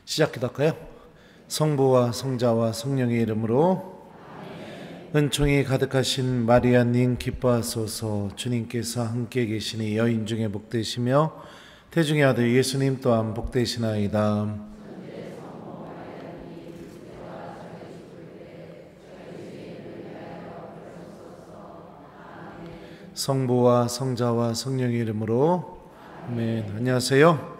시작할까요? 성부와 성자와 성령의 이름으로. 은총이 가득하신 마리아님 기뻐하소서. 주님께서 함께 계시니 여인 중에 복되시며 태중의 아들 예수님 또한 복되시나이다. 성부와 성자와 성령의 이름으로. 아멘. 안녕하세요.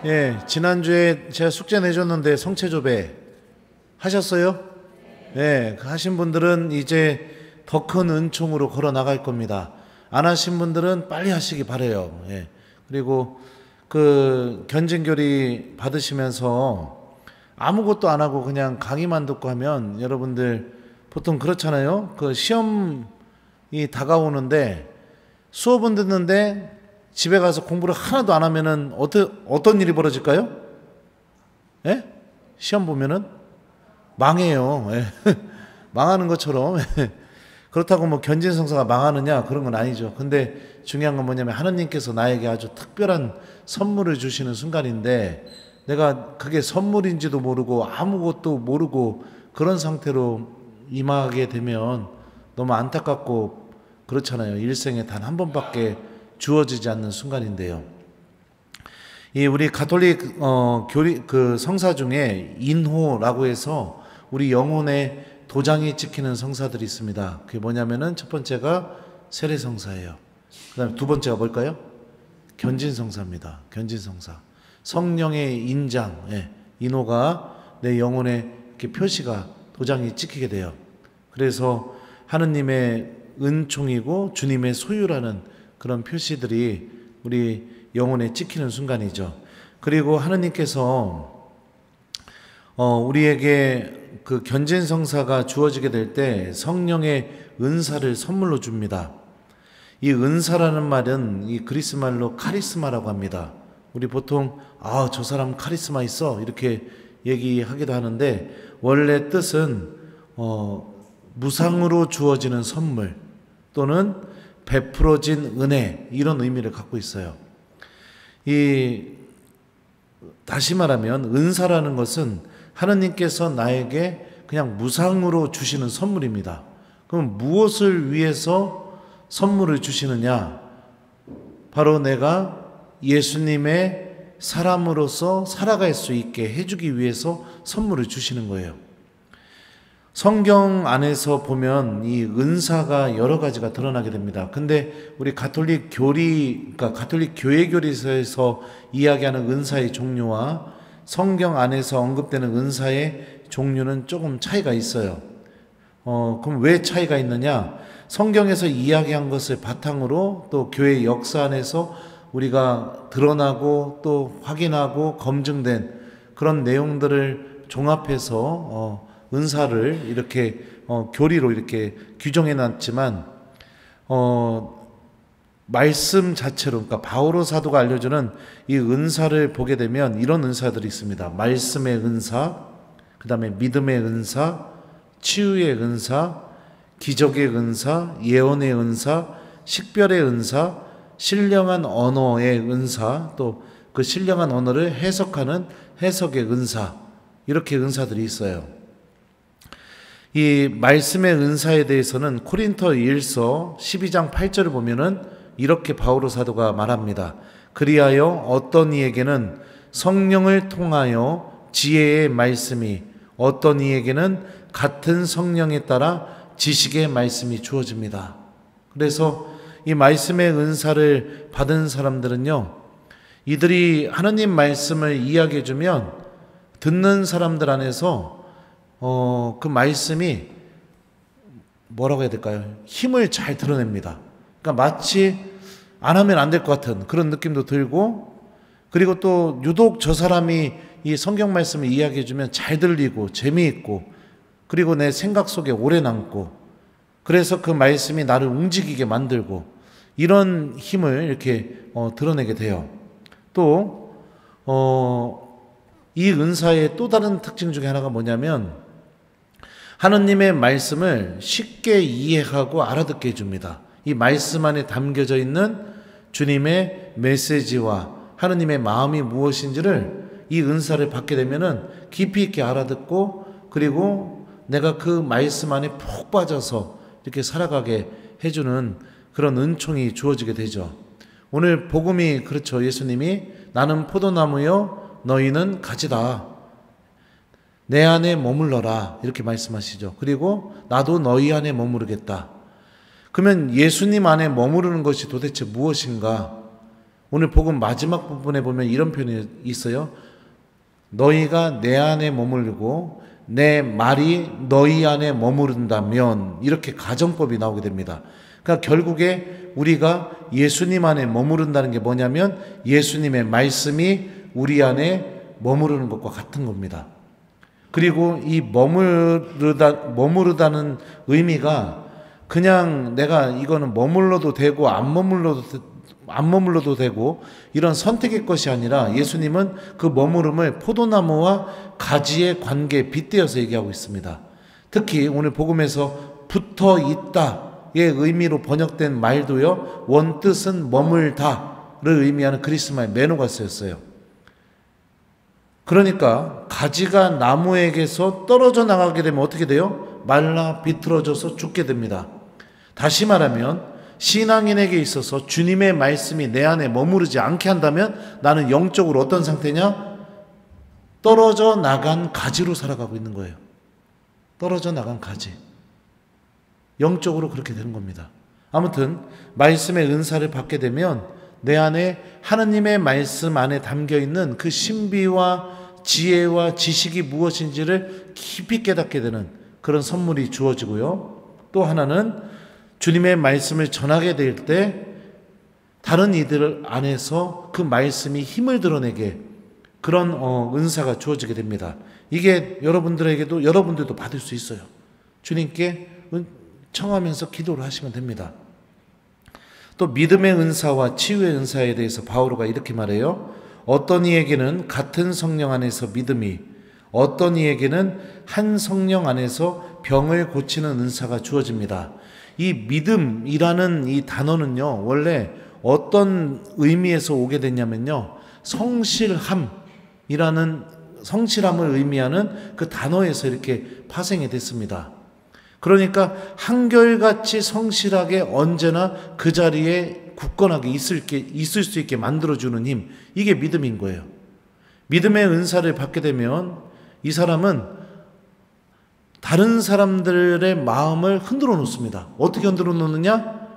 예, 지난주에 제가 숙제 내줬는데 성체조배 하셨어요? 예, 하신 분들은 이제 더 큰 은총으로 걸어 나갈 겁니다. 안 하신 분들은 빨리 하시기 바라요. 예. 그리고 그 견진교리 받으시면서 아무것도 안 하고 그냥 강의만 듣고 하면 여러분들 보통 그렇잖아요. 그 시험이 다가오는데 수업은 듣는데 집에 가서 공부를 하나도 안 하면은 어떤 일이 벌어질까요? 예? 시험 보면은 망해요. 예. 망하는 것처럼. 그렇다고 뭐 견진성사가 망하느냐 그런 건 아니죠. 근데 중요한 건 뭐냐면 하느님께서 나에게 아주 특별한 선물을 주시는 순간인데 내가 그게 선물인지도 모르고 아무것도 모르고 그런 상태로 임하게 되면 너무 안타깝고 그렇잖아요. 일생에 단 한 번밖에 주어지지 않는 순간인데요. 이 우리 가톨릭 교리 그 성사 중에 인호라고 해서 우리 영혼의 도장이 찍히는 성사들이 있습니다. 그게 뭐냐면은 첫 번째가 세례성사예요. 그다음에 두 번째가 뭘까요? 견진성사입니다. 견진성사. 성령의 인장, 예, 인호가 내 영혼에 이렇게 표시가 도장이 찍히게 돼요. 그래서 하느님의 은총이고 주님의 소유라는 그런 표시들이 우리 영혼에 찍히는 순간이죠. 그리고 하느님께서 우리에게 그 견진성사가 주어지게 될 때 성령의 은사를 선물로 줍니다. 이 은사라는 말은 이 그리스 말로 카리스마라고 합니다. 우리 보통 저 사람 카리스마 있어 이렇게 얘기하기도 하는데 원래 뜻은 무상으로 주어지는 선물 또는 베풀어진 은혜 이런 의미를 갖고 있어요. 다시 말하면 은사라는 것은 하느님께서 나에게 그냥 무상으로 주시는 선물입니다. 그럼 무엇을 위해서 선물을 주시느냐? 바로 내가 예수님의 사람으로서 살아갈 수 있게 해주기 위해서 선물을 주시는 거예요. 성경 안에서 보면 이 은사가 여러 가지가 드러나게 됩니다. 근데 우리 가톨릭 그러니까 가톨릭 교회 교리서에서 이야기하는 은사의 종류와 성경 안에서 언급되는 은사의 종류는 조금 차이가 있어요. 그럼 왜 차이가 있느냐? 성경에서 이야기한 것을 바탕으로 또 교회 역사 안에서 우리가 드러나고 또 확인하고 검증된 그런 내용들을 종합해서 은사를 이렇게 교리로 이렇게 규정해 놨지만 말씀 자체로 그러니까 바오로 사도가 알려주는 이 은사를 보게 되면 이런 은사들이 있습니다. 말씀의 은사, 그 다음에 믿음의 은사, 치유의 은사, 기적의 은사, 예언의 은사, 식별의 은사, 신령한 언어의 은사, 또 그 신령한 언어를 해석하는 해석의 은사, 이렇게 은사들이 있어요. 이 말씀의 은사에 대해서는 코린토 1서 12장 8절을 보면은 이렇게 바오로 사도가 말합니다. 그리하여 어떤 이에게는 성령을 통하여 지혜의 말씀이, 어떤 이에게는 같은 성령에 따라 지식의 말씀이 주어집니다. 그래서 이 말씀의 은사를 받은 사람들은요, 이들이 하느님 말씀을 이야기해 주면 듣는 사람들 안에서 그 말씀이 뭐라고 해야 될까요? 힘을 잘 드러냅니다. 그러니까 마치 안 하면 안 될 것 같은 그런 느낌도 들고, 그리고 또 유독 저 사람이 이 성경 말씀을 이야기해 주면 잘 들리고 재미있고, 그리고 내 생각 속에 오래 남고, 그래서 그 말씀이 나를 움직이게 만들고, 이런 힘을 이렇게 드러내게 돼요. 또 이 은사의 또 다른 특징 중에 하나가 뭐냐면 하느님의 말씀을 쉽게 이해하고 알아듣게 해줍니다. 이 말씀 안에 담겨져 있는 주님의 메시지와 하느님의 마음이 무엇인지를 이 은사를 받게 되면은 깊이 있게 알아듣고 그리고 내가 그 말씀 안에 푹 빠져서 이렇게 살아가게 해주는 그런 은총이 주어지게 되죠. 오늘 복음이 그렇죠. 예수님이 나는 포도나무요 너희는 가지다. 내 안에 머물러라 이렇게 말씀하시죠. 그리고 나도 너희 안에 머무르겠다. 그러면 예수님 안에 머무르는 것이 도대체 무엇인가? 오늘 복음 마지막 부분에 보면 이런 표현이 있어요. 너희가 내 안에 머무르고 내 말이 너희 안에 머무른다면 이렇게 가정법이 나오게 됩니다. 그러니까 결국에 우리가 예수님 안에 머무른다는 게 뭐냐면 예수님의 말씀이 우리 안에 머무르는 것과 같은 겁니다. 그리고 이 머무르다는 의미가 그냥 내가 이거는 머물러도 되고 안 머물러도 되고 이런 선택의 것이 아니라 예수님은 그 머무름을 포도나무와 가지의 관계에 빗대어서 얘기하고 있습니다. 특히 오늘 복음에서 붙어 있다의 의미로 번역된 말도요. 원뜻은 머물다를 의미하는 그리스 말 메노가 쓰였어요. 그러니까 가지가 나무에게서 떨어져 나가게 되면 어떻게 돼요? 말라 비틀어져서 죽게 됩니다. 다시 말하면 신앙인에게 있어서 주님의 말씀이 내 안에 머무르지 않게 한다면 나는 영적으로 어떤 상태냐? 떨어져 나간 가지로 살아가고 있는 거예요. 떨어져 나간 가지. 영적으로 그렇게 되는 겁니다. 아무튼 말씀의 은사를 받게 되면 내 안에 하느님의 말씀 안에 담겨있는 그 신비와 지혜와 지식이 무엇인지를 깊이 깨닫게 되는 그런 선물이 주어지고요. 또 하나는 주님의 말씀을 전하게 될 때 다른 이들 안에서 그 말씀이 힘을 드러내게 그런 은사가 주어지게 됩니다. 이게 여러분들도 받을 수 있어요. 주님께 청하면서 기도를 하시면 됩니다. 또 믿음의 은사와 치유의 은사에 대해서 바오로가 이렇게 말해요. 어떤 이에게는 같은 성령 안에서 믿음이, 어떤 이에게는 한 성령 안에서 병을 고치는 은사가 주어집니다. 이 믿음이라는 이 단어는요, 원래 어떤 의미에서 오게 됐냐면요, 성실함을 의미하는 그 단어에서 이렇게 파생이 됐습니다. 그러니까 한결같이 성실하게 언제나 그 자리에 굳건하게 있을 수 있게 만들어주는 힘, 이게 믿음인 거예요. 믿음의 은사를 받게 되면 이 사람은 다른 사람들의 마음을 흔들어 놓습니다. 어떻게 흔들어 놓느냐?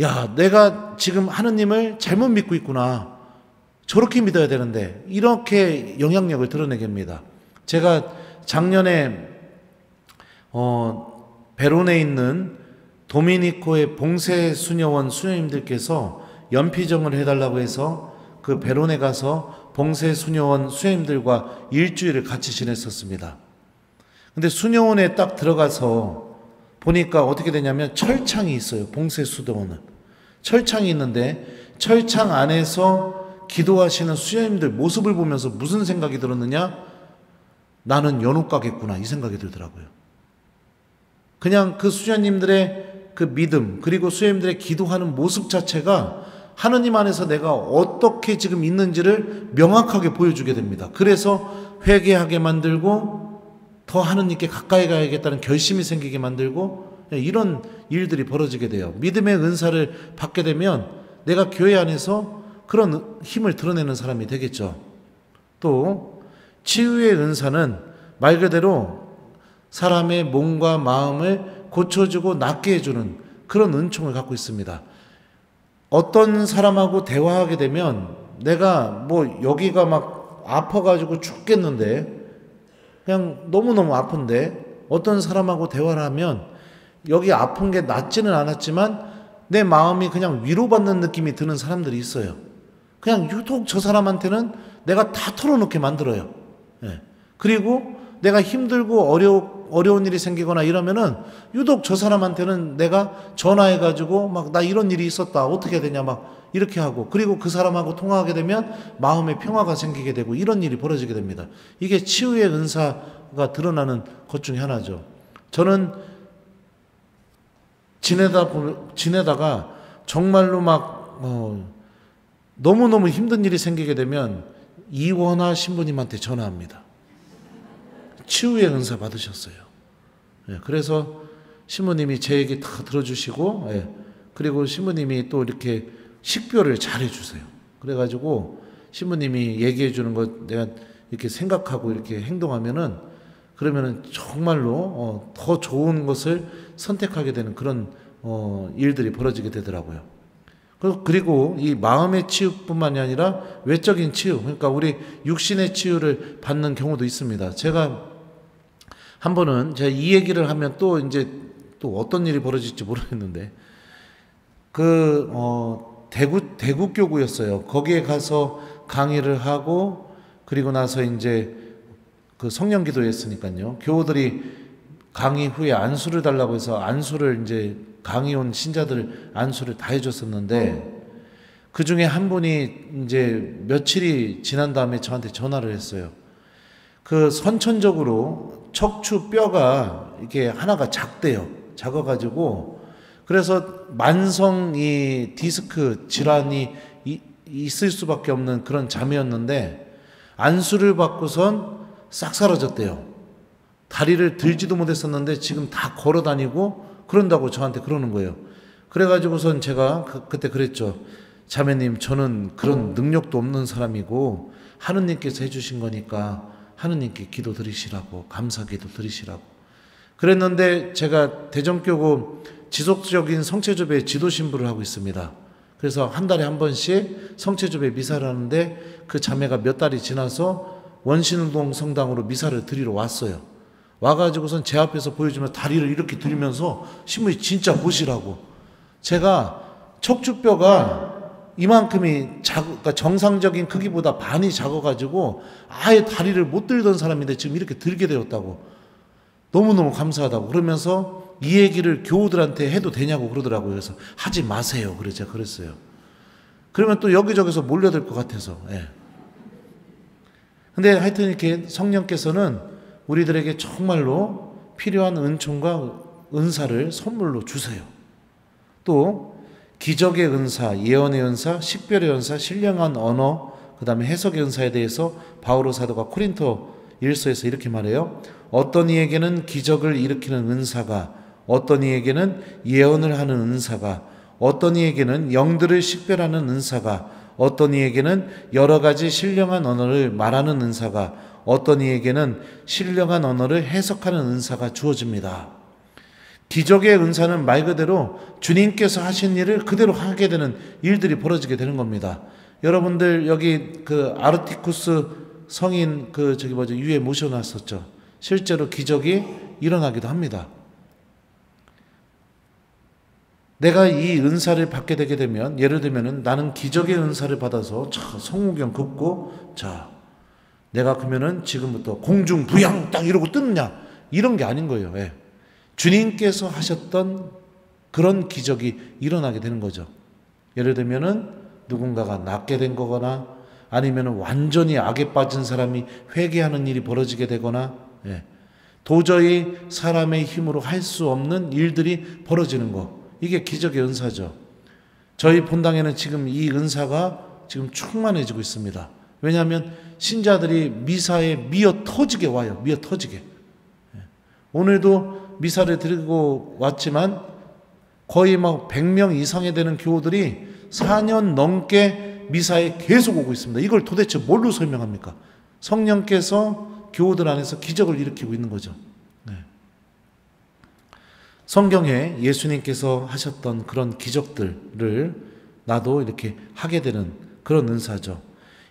야, 내가 지금 하느님을 잘못 믿고 있구나. 저렇게 믿어야 되는데, 이렇게 영향력을 드러내게 합니다. 제가 작년에 베론에 있는 도미니코의 봉쇄 수녀원 수녀님들께서 연피정을 해달라고 해서 그 베론에 가서 봉쇄 수녀원 수녀님들과 일주일을 같이 지냈었습니다. 근데 수녀원에 딱 들어가서 보니까 어떻게 되냐면 철창이 있어요. 봉쇄 수도원은 철창이 있는데 철창 안에서 기도하시는 수녀님들 모습을 보면서 무슨 생각이 들었느냐? 나는 연옥 가겠구나, 이 생각이 들더라고요. 그냥 그 수녀님들의 그 믿음, 그리고 수녀님들의 기도하는 모습 자체가 하느님 안에서 내가 어떻게 지금 있는지를 명확하게 보여주게 됩니다. 그래서 회개하게 만들고 더 하느님께 가까이 가야겠다는 결심이 생기게 만들고 이런 일들이 벌어지게 돼요. 믿음의 은사를 받게 되면 내가 교회 안에서 그런 힘을 드러내는 사람이 되겠죠. 또 치유의 은사는 말 그대로 사람의 몸과 마음을 고쳐주고 낫게 해주는 그런 은총을 갖고 있습니다. 어떤 사람하고 대화하게 되면 내가 뭐 여기가 막 아파가지고 죽겠는데 그냥 너무너무 아픈데 어떤 사람하고 대화를 하면 여기 아픈 게 낫지는 않았지만 내 마음이 그냥 위로받는 느낌이 드는 사람들이 있어요. 그냥 유독 저 사람한테는 내가 다 털어놓게 만들어요. 그리고 내가 힘들고 어려운 일이 생기거나 이러면은 유독 저 사람한테는 내가 전화해가지고 막 나 이런 일이 있었다, 어떻게 해야 되냐 막 이렇게 하고, 그리고 그 사람하고 통화하게 되면 마음의 평화가 생기게 되고 이런 일이 벌어지게 됩니다. 이게 치유의 은사가 드러나는 것 중에 하나죠. 저는 지내다가 정말로 막 너무너무 힘든 일이 생기게 되면 이원하 신부님한테 전화합니다. 치유의 은사 받으셨어요. 예, 그래서 신부님이 제 얘기 다 들어주시고, 예, 그리고 신부님이 또 이렇게 식별을 잘 해주세요. 그래가지고 신부님이 얘기해 주는 것 내가 이렇게 생각하고 이렇게 행동하면은, 그러면은 정말로 더 좋은 것을 선택하게 되는 그런 일들이 벌어지게 되더라고요. 그리고 이 마음의 치유뿐만이 아니라 외적인 치유, 그러니까 우리 육신의 치유를 받는 경우도 있습니다. 제가 한 번은 제가 이 얘기를 하면 또 이제 또 어떤 일이 벌어질지 모르겠는데, 대구 교구였어요. 거기에 가서 강의를 하고, 그리고 나서 이제 그 성령 기도했으니까요. 교우들이 강의 후에 안수를 달라고 해서 안수를 이제 강의 온 신자들 안수를 다 해줬었는데, 그 중에 한 분이 이제 며칠이 지난 다음에 저한테 전화를 했어요. 그 선천적으로 척추 뼈가 이렇게 하나가 작대요. 작아가지고, 그래서 만성 이 디스크 질환이 있을 수밖에 없는 그런 잠이었는데, 안수를 받고선 싹 사라졌대요. 다리를 들지도 못했었는데 지금 다 걸어 다니고 그런다고 저한테 그러는 거예요. 그래가지고선 제가 그때 그랬죠. 자매님, 저는 그런 능력도 없는 사람이고 하느님께서 해주신 거니까 하느님께 기도 드리시라고, 감사 기도 드리시라고 그랬는데, 제가 대전교구 지속적인 성체조배 지도 신부를 하고 있습니다. 그래서 한 달에 한 번씩 성체조배 미사를 하는데, 그 자매가 몇 달이 지나서 원신운동 성당으로 미사를 드리러 왔어요. 와가지고선 제 앞에서 보여주면 다리를 이렇게 들면서 신부님 진짜 보시라고. 제가 척추뼈가 이만큼이 그러니까 정상적인 크기보다 반이 작아가지고 아예 다리를 못 들던 사람인데 지금 이렇게 들게 되었다고. 너무너무 감사하다고. 그러면서 이 얘기를 교우들한테 해도 되냐고 그러더라고요. 그래서 하지 마세요. 그래서 제가 그랬어요. 그러면 또 여기저기서 몰려들 것 같아서. 예. 근데 하여튼 이렇게 성령께서는 우리들에게 정말로 필요한 은총과 은사를 선물로 주세요. 또 기적의 은사, 예언의 은사, 식별의 은사, 신령한 언어, 그 다음에 해석의 은사에 대해서 바오로 사도가 코린토 1서에서 이렇게 말해요. 어떤 이에게는 기적을 일으키는 은사가, 어떤 이에게는 예언을 하는 은사가, 어떤 이에게는 영들을 식별하는 은사가, 어떤 이에게는 여러 가지 신령한 언어를 말하는 은사가, 어떤 이에게는 신령한 언어를 해석하는 은사가 주어집니다. 기적의 은사는 말 그대로 주님께서 하신 일을 그대로 하게 되는 일들이 벌어지게 되는 겁니다. 여러분들 여기 그 아르티쿠스 성인 위에 모셔놨었죠. 실제로 기적이 일어나기도 합니다. 내가 이 은사를 받게 되게 되면, 예를 들면은 나는 기적의 은사를 받아서 성후경 긋고, 자, 내가 그러면은 지금부터 공중 부양 딱 이러고 뜨느냐, 이런 게 아닌 거예요. 예. 주님께서 하셨던 그런 기적이 일어나게 되는 거죠. 예를 들면은 누군가가 낫게 된 거거나, 아니면은 완전히 악에 빠진 사람이 회개하는 일이 벌어지게 되거나, 예. 도저히 사람의 힘으로 할 수 없는 일들이 벌어지는 거. 이게 기적의 은사죠. 저희 본당에는 지금 이 은사가 지금 충만해지고 있습니다. 왜냐하면 신자들이 미사에 미어 터지게 와요. 미어 터지게. 오늘도 미사를 드리고 왔지만 거의 막 100명 이상이 되는 교우들이 4년 넘게 미사에 계속 오고 있습니다. 이걸 도대체 뭘로 설명합니까? 성령께서 교우들 안에서 기적을 일으키고 있는 거죠. 성경에 예수님께서 하셨던 그런 기적들을 나도 이렇게 하게 되는 그런 은사죠.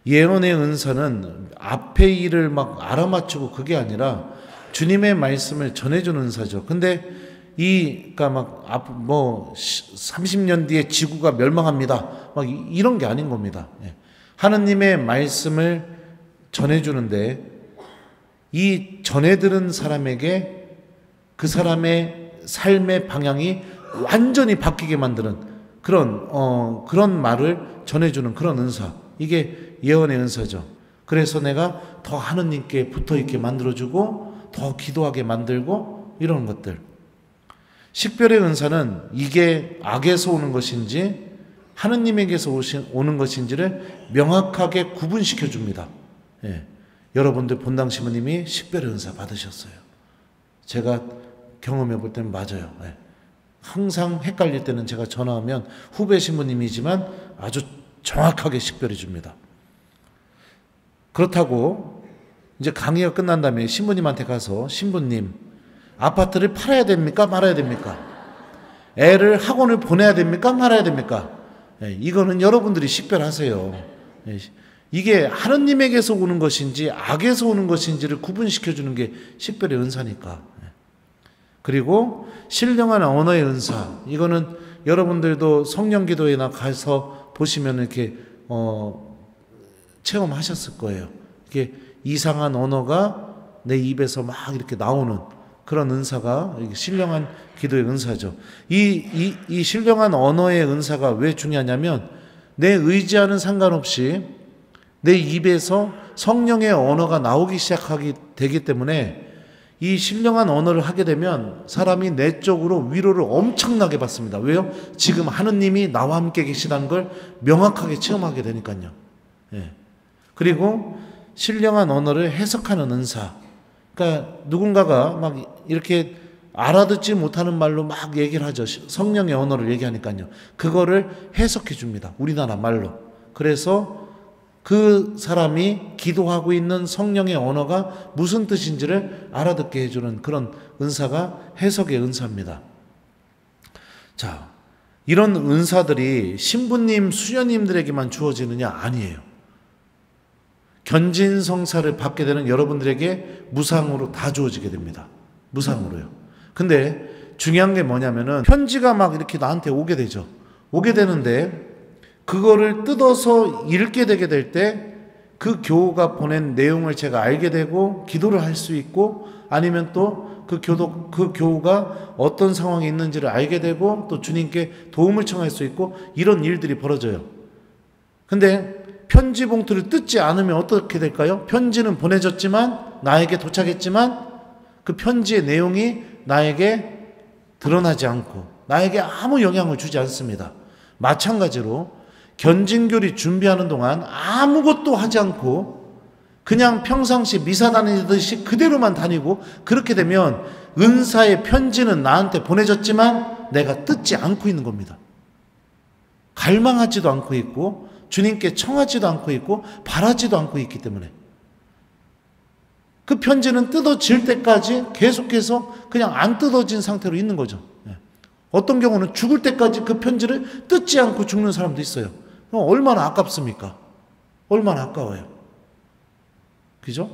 예언의 은사는 앞의 일을 막 알아맞추고 그게 아니라 주님의 말씀을 전해주는 은사죠. 근데 그러니까 막 30년 뒤에 지구가 멸망합니다. 막 이런 게 아닌 겁니다. 하느님의 말씀을 전해주는데, 이 전해들은 사람에게 그 사람의 삶의 방향이 완전히 바뀌게 만드는 그런 말을 전해주는 그런 은사. 이게 예언의 은사죠. 그래서 내가 더 하느님께 붙어있게 만들어주고 더 기도하게 만들고 이런 것들. 식별의 은사는 이게 악에서 오는 것인지 하느님에게서 오는 것인지를 명확하게 구분시켜 줍니다. 예. 여러분들 본당 신부님이 식별의 은사 받으셨어요. 제가 경험해 볼 때는 맞아요. 예. 항상 헷갈릴 때는 제가 전화하면 후배 신부님이지만 아주 정확하게 식별해 줍니다. 그렇다고 이제 강의가 끝난 다음에 신부님한테 가서 신부님, 아파트를 팔아야 됩니까? 말아야 됩니까? 애를 학원을 보내야 됩니까? 말아야 됩니까? 예, 이거는 여러분들이 식별하세요. 예, 이게 하느님에게서 오는 것인지 악에서 오는 것인지를 구분시켜주는 게 식별의 은사니까. 예. 그리고 신령한 언어의 은사, 이거는 여러분들도 성령기도회나 가서 보시면 이렇게 체험하셨을 거예요. 이게 이상한 언어가 내 입에서 막 이렇게 나오는 그런 은사가 신령한 기도의 은사죠. 이 신령한 언어의 은사가 왜 중요하냐면 내 의지와는 상관없이 내 입에서 성령의 언어가 나오기 시작하기 되기 때문에 이 신령한 언어를 하게 되면 사람이 내적으로 위로를 엄청나게 받습니다. 왜요? 지금 하느님이 나와 함께 계시다는 걸 명확하게 체험하게 되니까요. 예. 그리고 신령한 언어를 해석하는 은사. 그러니까 누군가가 막 이렇게 알아듣지 못하는 말로 막 얘기를 하죠. 성령의 언어를 얘기하니까요. 그거를 해석해 줍니다. 우리나라 말로. 그래서 그 사람이 기도하고 있는 성령의 언어가 무슨 뜻인지를 알아듣게 해주는 그런 은사가 해석의 은사입니다. 자, 이런 은사들이 신부님, 수녀님들에게만 주어지느냐? 아니에요. 견진성사를 받게 되는 여러분들에게 무상으로 다 주어지게 됩니다. 무상으로요. 근데 중요한 게 뭐냐면은 편지가 막 이렇게 나한테 오게 되죠. 오게 되는데 그거를 뜯어서 읽게 되게 될 때 그 교우가 보낸 내용을 제가 알게 되고 기도를 할 수 있고 아니면 또 그 교우가 어떤 상황에 있는지를 알게 되고 또 주님께 도움을 청할 수 있고 이런 일들이 벌어져요. 근데 편지 봉투를 뜯지 않으면 어떻게 될까요? 편지는 보내졌지만 나에게 도착했지만 그 편지의 내용이 나에게 드러나지 않고 나에게 아무 영향을 주지 않습니다. 마찬가지로 견진교리 준비하는 동안 아무것도 하지 않고 그냥 평상시 미사 다니듯이 그대로만 다니고 그렇게 되면 은사의 편지는 나한테 보내졌지만 내가 뜯지 않고 있는 겁니다. 갈망하지도 않고 있고 주님께 청하지도 않고 있고 바라지도 않고 있기 때문에 그 편지는 뜯어질 때까지 계속해서 그냥 안 뜯어진 상태로 있는 거죠. 어떤 경우는 죽을 때까지 그 편지를 뜯지 않고 죽는 사람도 있어요. 얼마나 아깝습니까? 얼마나 아까워요. 그죠?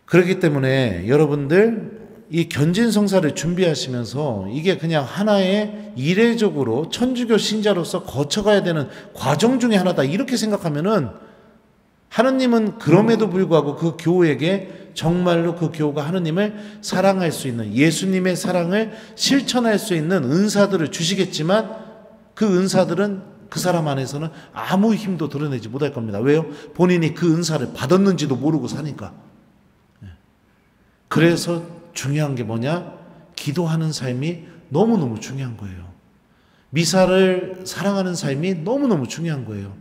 그렇기 때문에 여러분들 이 견진성사를 준비하시면서 이게 그냥 하나의 이례적으로 천주교 신자로서 거쳐가야 되는 과정 중에 하나다 이렇게 생각하면은 하느님은 그럼에도 불구하고 그 교우에게 정말로 그 교우가 하느님을 사랑할 수 있는 예수님의 사랑을 실천할 수 있는 은사들을 주시겠지만 그 은사들은 그 사람 안에서는 아무 힘도 드러내지 못할 겁니다. 왜요? 본인이 그 은사를 받았는지도 모르고 사니까. 그래서 중요한 게 뭐냐? 기도하는 삶이 너무너무 중요한 거예요. 미사를 사랑하는 삶이 너무너무 중요한 거예요.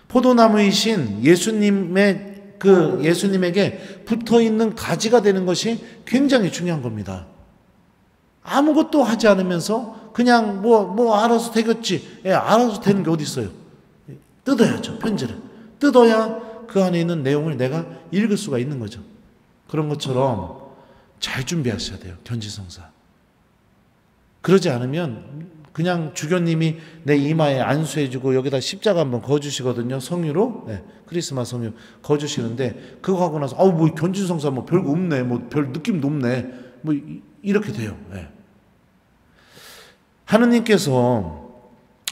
포도나무이신 예수님에게 붙어 있는 가지가 되는 것이 굉장히 중요한 겁니다. 아무것도 하지 않으면서 그냥 뭐 알아서 되겠지. 알아서 되는 게 어디 있어요? 뜯어야죠. 편지를. 뜯어야 그 안에 있는 내용을 내가 읽을 수가 있는 거죠. 그런 것처럼 잘 준비하셔야 돼요. 견진성사. 그러지 않으면 그냥 주교님이 내 이마에 안수해주고 여기다 십자가 한번 거주시거든요. 성유로. 네, 크리스마스 성유 거주시는데 그거 하고 나서 뭐 견진성사 뭐 별거 없네. 뭐 별 느낌도 없네. 뭐 이렇게 돼요. 네.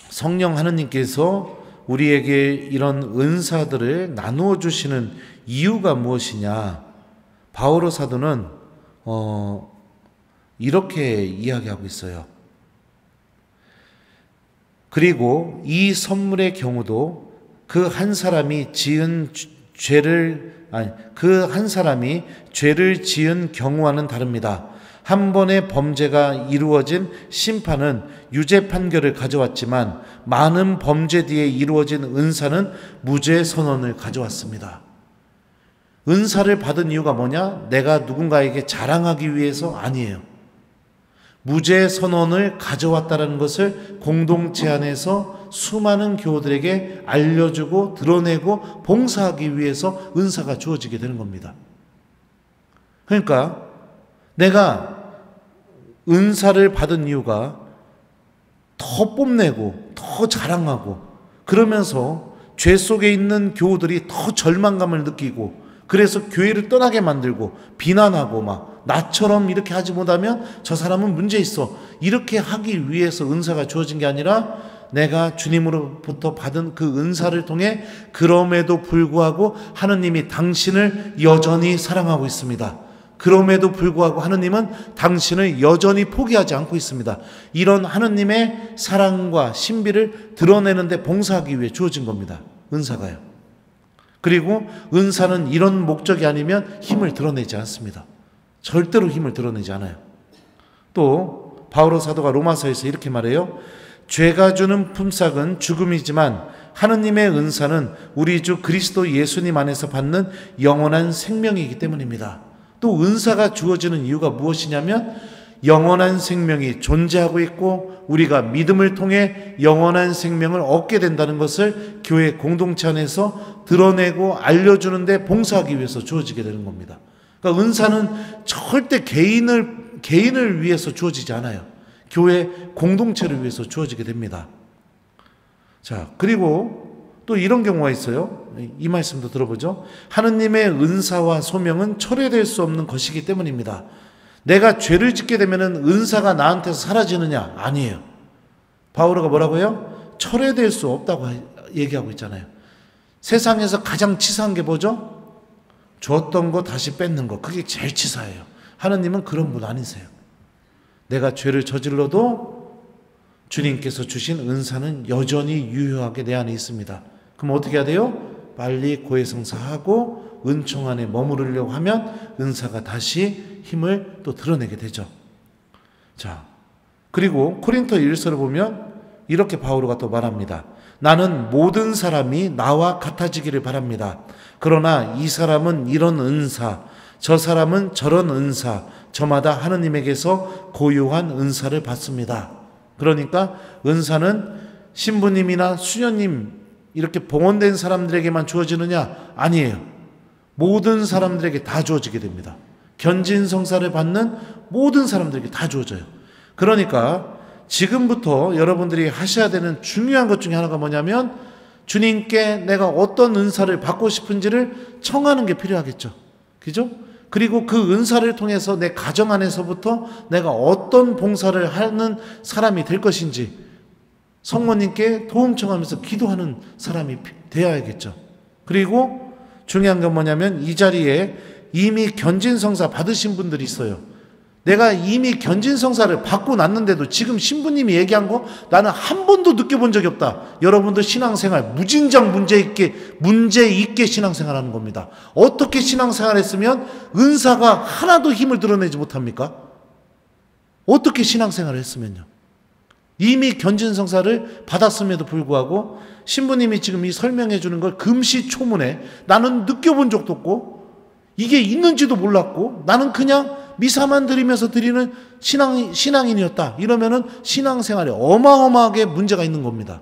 성령 하느님께서 우리에게 이런 은사들을 나누어 주시는 이유가 무엇이냐? 바오로 사도는 이렇게 이야기하고 있어요. 그리고 이 선물의 경우도 그 한 사람이 죄를 지은 경우와는 다릅니다. 한 번의 범죄가 이루어진 심판은 유죄 판결을 가져왔지만 많은 범죄 뒤에 이루어진 은사는 무죄 선언을 가져왔습니다. 은사를 받은 이유가 뭐냐? 내가 누군가에게 자랑하기 위해서 아니에요. 무죄 선언을 가져왔다는 것을 공동체 안에서 수많은 교우들에게 알려주고 드러내고 봉사하기 위해서 은사가 주어지게 되는 겁니다. 그러니까 내가 은사를 받은 이유가 더 뽐내고 더 자랑하고 그러면서 죄 속에 있는 교우들이 더 절망감을 느끼고 그래서 교회를 떠나게 만들고 비난하고 막 나처럼 이렇게 하지 못하면 저 사람은 문제 있어 이렇게 하기 위해서 은사가 주어진 게 아니라 내가 주님으로부터 받은 그 은사를 통해 그럼에도 불구하고 하느님이 당신을 여전히 사랑하고 있습니다. 그럼에도 불구하고 하느님은 당신을 여전히 포기하지 않고 있습니다. 이런 하느님의 사랑과 신비를 드러내는 데 봉사하기 위해 주어진 겁니다. 은사가요. 그리고 은사는 이런 목적이 아니면 힘을 드러내지 않습니다. 절대로 힘을 드러내지 않아요. 또 바오로 사도가 로마서에서 이렇게 말해요. 죄가 주는 품삯은 죽음이지만 하느님의 은사는 우리 주 그리스도 예수님 안에서 받는 영원한 생명이기 때문입니다. 또 은사가 주어지는 이유가 무엇이냐면 영원한 생명이 존재하고 있고 우리가 믿음을 통해 영원한 생명을 얻게 된다는 것을 교회 공동체 안에서 드러내고 알려주는데 봉사하기 위해서 주어지게 되는 겁니다. 그러니까 은사는 절대 개인을 위해서 주어지지 않아요. 교회 공동체를 위해서 주어지게 됩니다. 자, 그리고 또 이런 경우가 있어요. 이 말씀도 들어보죠. 하느님의 은사와 소명은 철회될 수 없는 것이기 때문입니다. 내가 죄를 짓게 되면 은사가 나한테서 사라지느냐? 아니에요. 바오로가 뭐라고 해요? 철회될 수 없다고 얘기하고 있잖아요. 세상에서 가장 치사한 게 뭐죠? 줬던 거 다시 뺏는 거. 그게 제일 치사해요. 하느님은 그런 분 아니세요. 내가 죄를 저질러도 주님께서 주신 은사는 여전히 유효하게 내 안에 있습니다. 그럼 어떻게 해야 돼요? 빨리 고해성사하고 은총 안에 머무르려고 하면 은사가 다시 힘을 또 드러내게 되죠. 자, 그리고 고린도 1서를 보면 이렇게 바오로가 또 말합니다. 나는 모든 사람이 나와 같아지기를 바랍니다. 그러나 이 사람은 이런 은사, 저 사람은 저런 은사, 저마다 하느님에게서 고유한 은사를 받습니다. 그러니까 은사는 신부님이나 수녀님 이렇게 봉헌된 사람들에게만 주어지느냐? 아니에요. 모든 사람들에게 다 주어지게 됩니다. 견진성사를 받는 모든 사람들에게 다 주어져요. 그러니까 지금부터 여러분들이 하셔야 되는 중요한 것 중에 하나가 뭐냐면 주님께 내가 어떤 은사를 받고 싶은지를 청하는 게 필요하겠죠. 그죠? 그리고 그 은사를 통해서 내 가정 안에서부터 내가 어떤 봉사를 하는 사람이 될 것인지 성모님께 도움 청하면서 기도하는 사람이 되어야겠죠. 그리고 중요한 건 뭐냐면 이 자리에 이미 견진성사 받으신 분들이 있어요. 내가 이미 견진성사를 받고 났는데도 지금 신부님이 얘기한 거 나는 한 번도 느껴본 적이 없다. 여러분들 신앙생활 무진장 문제 있게 신앙생활하는 겁니다. 어떻게 신앙생활 했으면 은사가 하나도 힘을 드러내지 못합니까? 어떻게 신앙생활을 했으면요. 이미 견진성사를 받았음에도 불구하고 신부님이 지금 이 설명해 주는 걸 금시초문에 나는 느껴본 적도 없고 이게 있는지도 몰랐고 나는 그냥 미사만 드리면서 드리는 신앙인이었다. 이러면은 신앙생활에 어마어마하게 문제가 있는 겁니다.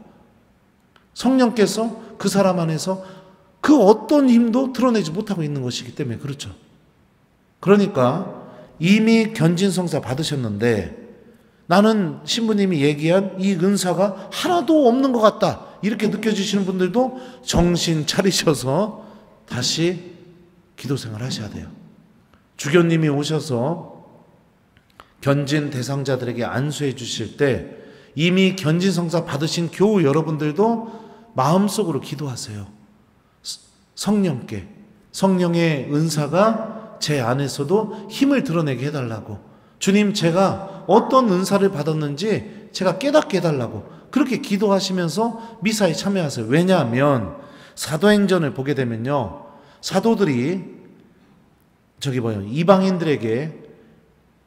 성령께서 그 사람 안에서 그 어떤 힘도 드러내지 못하고 있는 것이기 때문에 그렇죠. 그러니까 이미 견진성사 받으셨는데 나는 신부님이 얘기한 이 은사가 하나도 없는 것 같다. 이렇게 느껴지시는 분들도 정신 차리셔서 다시 기도생활 하셔야 돼요. 주교님이 오셔서 견진 대상자들에게 안수해 주실 때 이미 견진성사 받으신 교우 여러분들도 마음속으로 기도하세요. 성령께 성령의 은사가 제 안에서도 힘을 드러내게 해달라고 주님 제가 어떤 은사를 받았는지 제가 깨닫게 해달라고 그렇게 기도하시면서 미사에 참여하세요. 왜냐하면 사도행전을 보게 되면요 사도들이 이방인들에게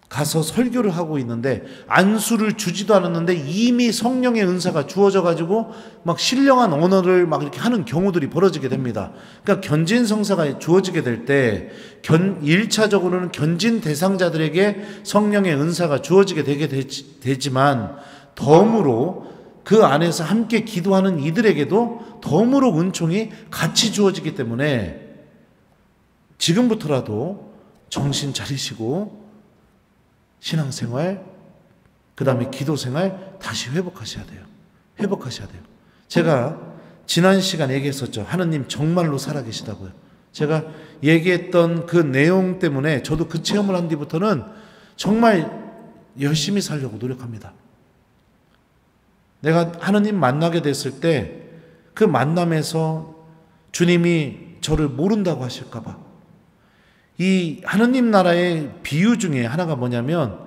가서 설교를 하고 있는데 안수를 주지도 않았는데 이미 성령의 은사가 주어져 가지고 막 신령한 언어를 막 이렇게 하는 경우들이 벌어지게 됩니다. 그러니까 견진성사가 주어지게 될 때 1차적으로는 견진 대상자들에게 성령의 은사가 주어지게 되지만 덤으로 그 안에서 함께 기도하는 이들에게도 덤으로 은총이 같이 주어지기 때문에 지금부터라도 정신 차리시고 신앙생활, 그 다음에 기도생활 다시 회복하셔야 돼요. 회복하셔야 돼요. 제가 지난 시간에 얘기했었죠. 하느님 정말로 살아계시다고요. 제가 얘기했던 그 내용 때문에 저도 그 체험을 한 뒤부터는 정말 열심히 살려고 노력합니다. 내가 하느님 만나게 됐을 때 그 만남에서 주님이 저를 모른다고 하실까 봐. 이 하느님 나라의 비유 중에 하나가 뭐냐면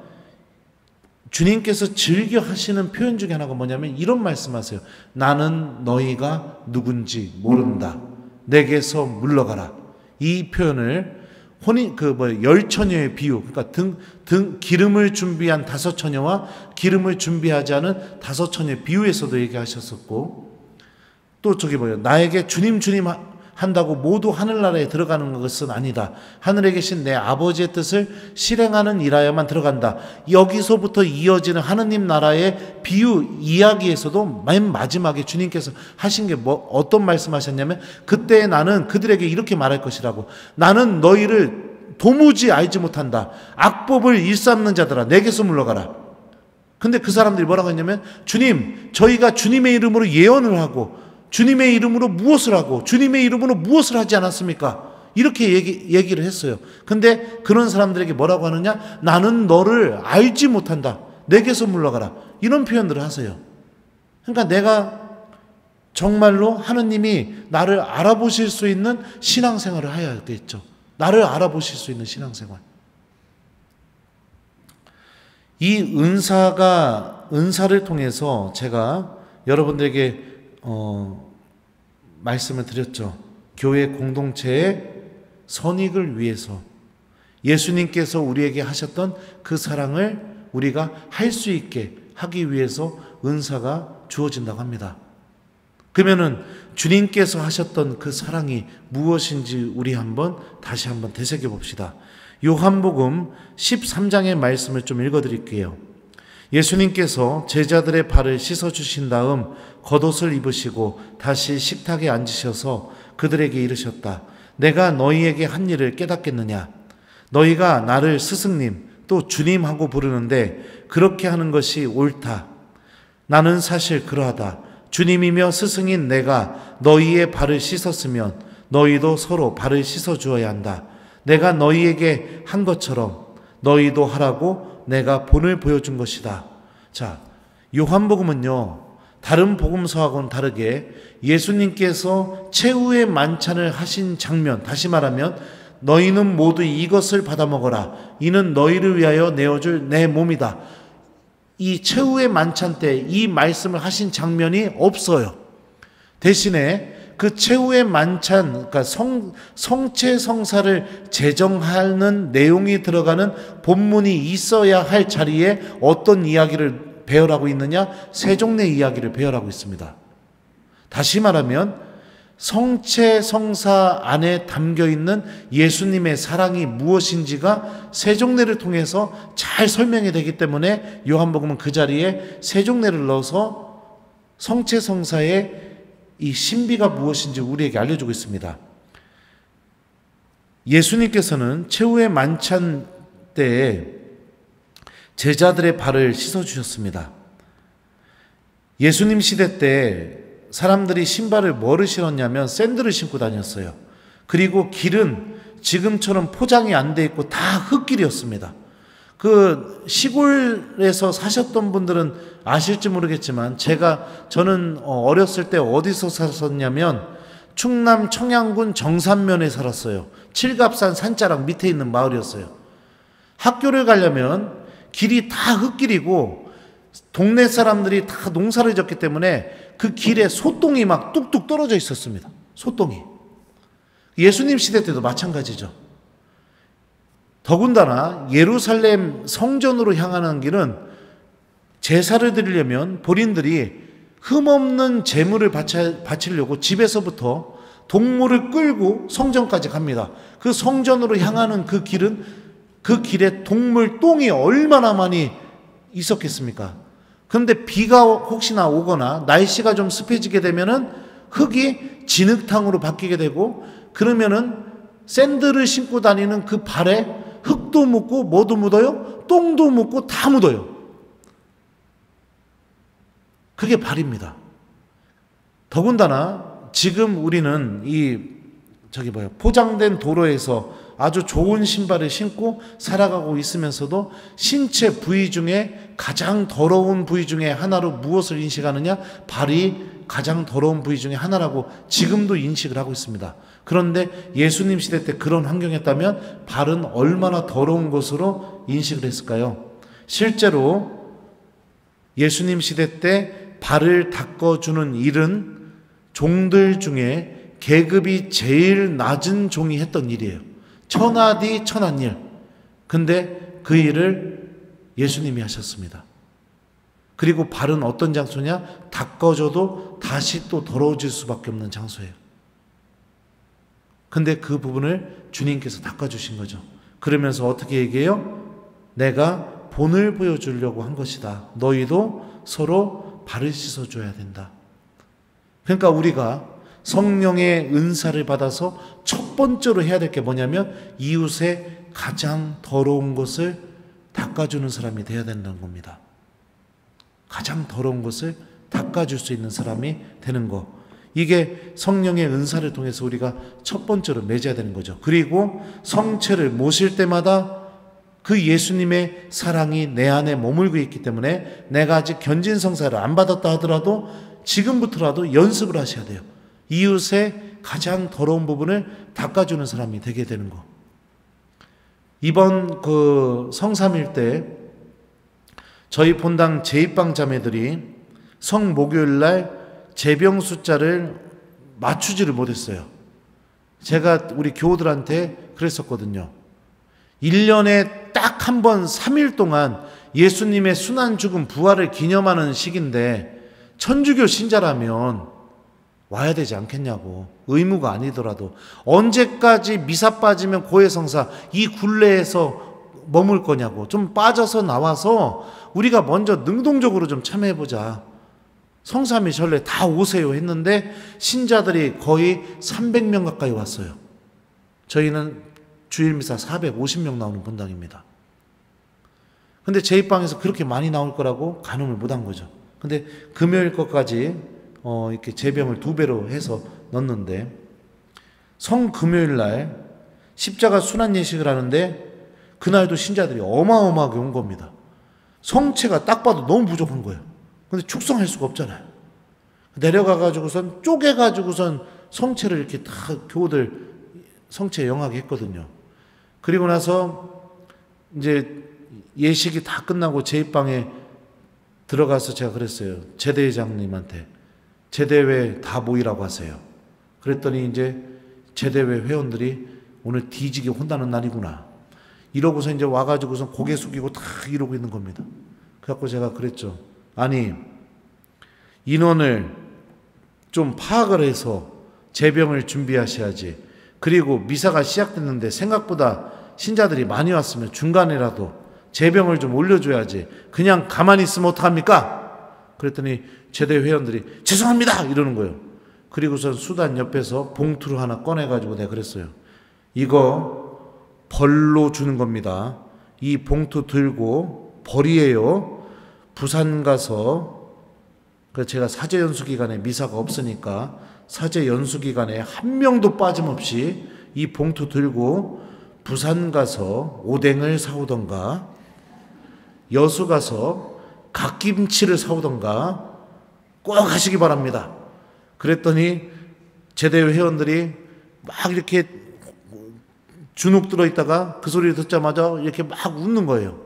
주님께서 즐겨 하시는 표현 중에 하나가 뭐냐면 이런 말씀하세요. 나는 너희가 누군지 모른다. 내게서 물러가라. 이 표현을 열 처녀의 비유, 그러니까 기름을 준비한 5 처녀와 기름을 준비하지 않은 5 처녀의 비유에서도 얘기하셨었고, 또 나에게 주님 한다고 모두 하늘나라에 들어가는 것은 아니다. 하늘에 계신 내 아버지의 뜻을 실행하는 일하여만 들어간다. 여기서부터 이어지는 하느님 나라의 비유 이야기에서도 맨 마지막에 주님께서 하신 게 어떤 말씀하셨냐면 그때 나는 그들에게 이렇게 말할 것이라고. 나는 너희를 도무지 알지 못한다. 악법을 일삼는 자들아 내게서 물러가라. 근데 그 사람들이 뭐라고 했냐면 주님, 저희가 주님의 이름으로 예언을 하고 주님의 이름으로 무엇을 하고 주님의 이름으로 무엇을 하지 않았습니까? 이렇게 얘기를 했어요. 근데 그런 사람들에게 뭐라고 하느냐? 나는 너를 알지 못한다. 내게서 물러가라. 이런 표현들을 하세요. 그러니까 내가 정말로 하느님이 나를 알아보실 수 있는 신앙생활을 해야겠죠. 나를 알아보실 수 있는 신앙생활. 이 은사를 통해서 제가 여러분들에게 말씀을 드렸죠. 교회 공동체의 선익을 위해서 예수님께서 우리에게 하셨던 그 사랑을 우리가 할 수 있게 하기 위해서 은사가 주어진다고 합니다. 그러면은 주님께서 하셨던 그 사랑이 무엇인지 우리 다시 한번 되새겨 봅시다. 요한복음 13장의 말씀을 좀 읽어드릴게요. 예수님께서 제자들의 발을 씻어주신 다음 겉옷을 입으시고 다시 식탁에 앉으셔서 그들에게 이르셨다. 내가 너희에게 한 일을 깨닫겠느냐? 너희가 나를 스승님 또 주님하고 부르는데 그렇게 하는 것이 옳다. 나는 사실 그러하다. 주님이며 스승인 내가 너희의 발을 씻었으면 너희도 서로 발을 씻어주어야 한다. 내가 너희에게 한 것처럼 너희도 하라고 내가 본을 보여준 것이다. 자, 요한복음은요, 다른 복음서하고는 다르게 예수님께서 최후의 만찬을 하신 장면, 다시 말하면 너희는 모두 이것을 받아 먹어라. 이는 너희를 위하여 내어줄 내 몸이다. 이 최후의 만찬 때 이 말씀을 하신 장면이 없어요. 대신에 그 최후의 만찬, 그러니까 성체성사를 제정하는 내용이 들어가는 본문이 있어야 할 자리에 어떤 이야기를 배열하고 있느냐? 세종례 이야기를 배열하고 있습니다. 다시 말하면 성체성사 안에 담겨있는 예수님의 사랑이 무엇인지가 세종례를 통해서 잘 설명이 되기 때문에 요한복음은 그 자리에 세종례를 넣어서 성체성사의 이 신비가 무엇인지 우리에게 알려주고 있습니다. 예수님께서는 최후의 만찬 때에 제자들의 발을 씻어주셨습니다. 예수님 시대 때 사람들이 신발을 뭐를 신었냐면 샌들을 신고 다녔어요. 그리고 길은 지금처럼 포장이 안 돼 있고 다 흙길이었습니다. 그 시골에서 사셨던 분들은 아실지 모르겠지만 저는 어렸을 때 어디서 살았었냐면 충남 청양군 정산면에 살았어요. 칠갑산 산자락 밑에 있는 마을이었어요. 학교를 가려면 길이 다 흙길이고 동네 사람들이 다 농사를 졌기 때문에 그 길에 소똥이 막 뚝뚝 떨어져 있었습니다. 소똥이. 예수님 시대 때도 마찬가지죠. 더군다나 예루살렘 성전으로 향하는 길은 제사를 드리려면 본인들이 흠없는 제물을 바치려고 집에서부터 동물을 끌고 성전까지 갑니다. 그 성전으로 향하는 그 길은, 그 길에 동물 똥이 얼마나 많이 있었겠습니까? 그런데 비가 혹시나 오거나 날씨가 좀 습해지게 되면은 흙이 진흙탕으로 바뀌게 되고, 그러면은 샌들을 신고 다니는 그 발에 흙도 묻고 뭐도 묻어요? 똥도 묻고 다 묻어요. 그게 발입니다. 더군다나 지금 우리는 포장된 도로에서 아주 좋은 신발을 신고 살아가고 있으면서도 신체 부위 중에 가장 더러운 부위 중에 하나로 무엇을 인식하느냐? 발이 가장 더러운 부위 중에 하나라고 지금도 인식을 하고 있습니다. 그런데 예수님 시대 때 그런 환경이었다면 발은 얼마나 더러운 것으로 인식을 했을까요? 실제로 예수님 시대 때 발을 닦아주는 일은 종들 중에 계급이 제일 낮은 종이 했던 일이에요. 천하디 천한 일. 근데 그 일을 예수님이 하셨습니다. 그리고 발은 어떤 장소냐? 닦아줘도 다시 또 더러워질 수밖에 없는 장소예요. 근데 그 부분을 주님께서 닦아주신 거죠. 그러면서 어떻게 얘기해요? 내가 본을 보여주려고 한 것이다. 너희도 서로 발을 씻어줘야 된다. 그러니까 우리가 성령의 은사를 받아서 첫 번째로 해야 될 게 뭐냐면 이웃의 가장 더러운 것을 닦아주는 사람이 되어야 된다는 겁니다. 가장 더러운 것을 닦아줄 수 있는 사람이 되는 거. 이게 성령의 은사를 통해서 우리가 첫 번째로 맺어야 되는 거죠. 그리고 성체를 모실 때마다 그 예수님의 사랑이 내 안에 머물고 있기 때문에 내가 아직 견진성사를 안 받았다 하더라도 지금부터라도 연습을 하셔야 돼요. 이웃의 가장 더러운 부분을 닦아주는 사람이 되게 되는 거. 이번 성삼일 때 저희 본당 제2방 자매들이 성목요일날 제병 숫자를 맞추지를 못했어요. 제가 우리 교우들한테 그랬었거든요. 1년에 딱 한 번 3일 동안 예수님의 순환 죽음 부활을 기념하는 시기인데 천주교 신자라면 와야 되지 않겠냐고. 의무가 아니더라도 언제까지 미사 빠지면 고해성사 이 굴레에서 머물 거냐고. 좀 빠져서 나와서 우리가 먼저 능동적으로 좀 참여해보자. 성삼위 전례 다 오세요 했는데 신자들이 거의 300명 가까이 왔어요. 저희는 주일미사 450명 나오는 본당입니다. 근데 제 입방에서 그렇게 많이 나올 거라고 가늠을 못한 거죠. 근데 금요일 것까지 이렇게 제병을 2배로 해서 넣었는데 성금요일 날 십자가 순환 예식을 하는데 그날도 신자들이 어마어마하게 온 겁니다. 성체가 딱 봐도 너무 부족한 거예요. 근데 축성할 수가 없잖아요. 내려가가지고선 쪼개가지고선 성체를 이렇게 다 교우들 성체 영하게 했거든요. 그리고 나서 이제 예식이 다 끝나고 제 입방에 들어가서 제가 그랬어요. 제대회장님한테 제대회 다 모이라고 하세요. 그랬더니 이제 제대회 회원들이 오늘 뒤지게 혼나는 날이구나. 이러고서 이제 와가지고서 고개 숙이고 다 이러고 있는 겁니다. 그래갖고 제가 그랬죠. 아니, 인원을 좀 파악을 해서 제병을 준비하셔야지. 그리고 미사가 시작됐는데 생각보다 신자들이 많이 왔으면 중간에라도 제병을 좀 올려줘야지. 그냥 가만히 있으면 어떡합니까? 그랬더니 제대 회원들이 죄송합니다! 이러는 거예요. 그리고선 수단 옆에서 봉투를 하나 꺼내가지고 내가 그랬어요. 이거 벌로 주는 겁니다. 이 봉투 들고 벌이에요. 부산 가서 제가 사제 연수 기간에 미사가 없으니까 사제 연수 기간에 한 명도 빠짐없이 이 봉투 들고 부산 가서 오뎅을 사오던가 여수 가서 갓김치를 사오던가 꼭 하시기 바랍니다. 그랬더니 제대 회원들이 막 이렇게 주눅 들어있다가 그 소리를 듣자마자 이렇게 막 웃는 거예요.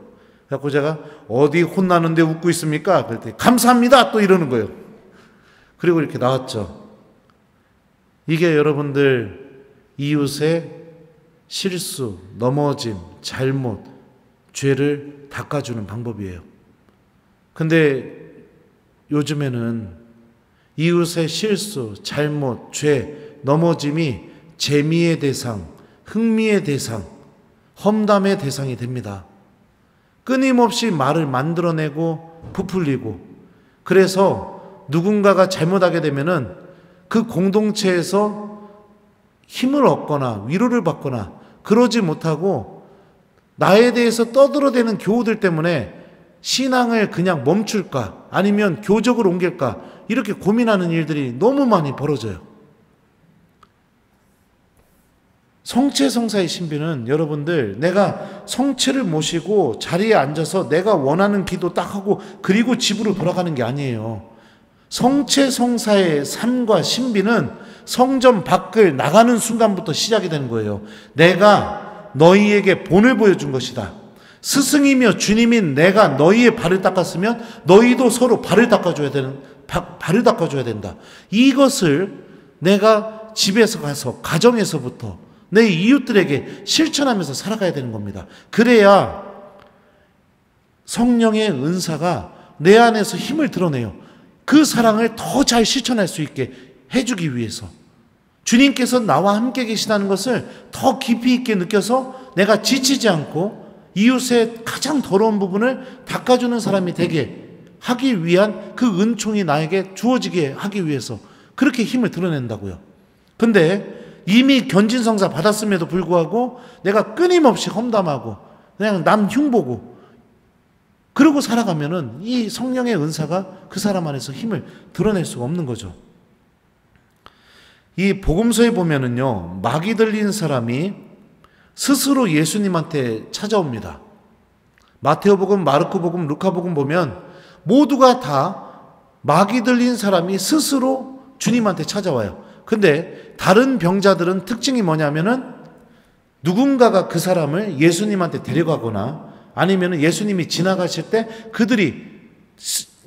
그래서 제가 어디 혼나는데 웃고 있습니까? 그랬더니 감사합니다 또 이러는 거예요. 그리고 이렇게 나왔죠. 이게 여러분들 이웃의 실수, 넘어짐, 잘못, 죄를 닦아주는 방법이에요. 근데 요즘에는 이웃의 실수, 잘못, 죄, 넘어짐이 재미의 대상, 흥미의 대상, 험담의 대상이 됩니다. 끊임없이 말을 만들어내고 부풀리고, 그래서 누군가가 잘못하게 되면은 그 공동체에서 힘을 얻거나 위로를 받거나 그러지 못하고 나에 대해서 떠들어대는 교우들 때문에 신앙을 그냥 멈출까 아니면 교적을 옮길까 이렇게 고민하는 일들이 너무 많이 벌어져요. 성체성사의 신비는 여러분들, 내가 성체를 모시고 자리에 앉아서 내가 원하는 기도 딱 하고 그리고 집으로 돌아가는 게 아니에요. 성체성사의 삶과 신비는 성전 밖을 나가는 순간부터 시작이 되는 거예요. 내가 너희에게 본을 보여준 것이다. 스승이며 주님인 내가 너희의 발을 닦았으면 너희도 서로 발을 닦아줘야 된다. 이것을 내가 집에서 가서, 가정에서부터 내 이웃들에게 실천하면서 살아가야 되는 겁니다. 그래야 성령의 은사가 내 안에서 힘을 드러내요. 그 사랑을 더 잘 실천할 수 있게 해주기 위해서 주님께서 나와 함께 계시다는 것을 더 깊이 있게 느껴서 내가 지치지 않고 이웃의 가장 더러운 부분을 닦아주는 사람이 되게 하기 위한 그 은총이 나에게 주어지게 하기 위해서 그렇게 힘을 드러낸다고요. 근데 이미 견진성사 받았음에도 불구하고 내가 끊임없이 험담하고 그냥 남 흉보고 그러고 살아가면은 이 성령의 은사가 그 사람 안에서 힘을 드러낼 수가 없는 거죠. 이 복음서에 보면은요, 마귀 들린 사람이 스스로 예수님한테 찾아옵니다. 마테오복음, 마르코복음, 루카복음 보면 모두가 다 마귀 들린 사람이 스스로 주님한테 찾아와요. 근데 다른 병자들은 특징이 뭐냐면은 누군가가 그 사람을 예수님한테 데려가거나 아니면 예수님이 지나가실 때 그들이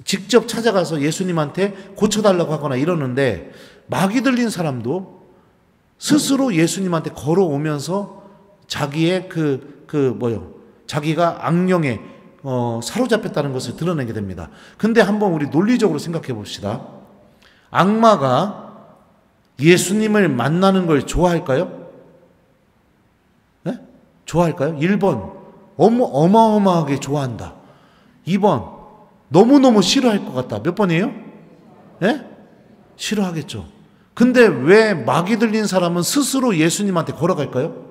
직접 찾아가서 예수님한테 고쳐달라고 하거나 이러는데 마귀 들린 사람도 스스로 예수님한테 걸어오면서 자기의 자기가 악령에 사로잡혔다는 것을 드러내게 됩니다. 근데 한번 우리 논리적으로 생각해 봅시다. 악마가 예수님을 만나는 걸 좋아할까요? 네? 좋아할까요? 1번 어마어마하게 좋아한다. 2번 너무너무 싫어할 것 같다. 몇 번이에요? 네? 싫어하겠죠. 근데 왜 마귀 들린 사람은 스스로 예수님한테 걸어갈까요?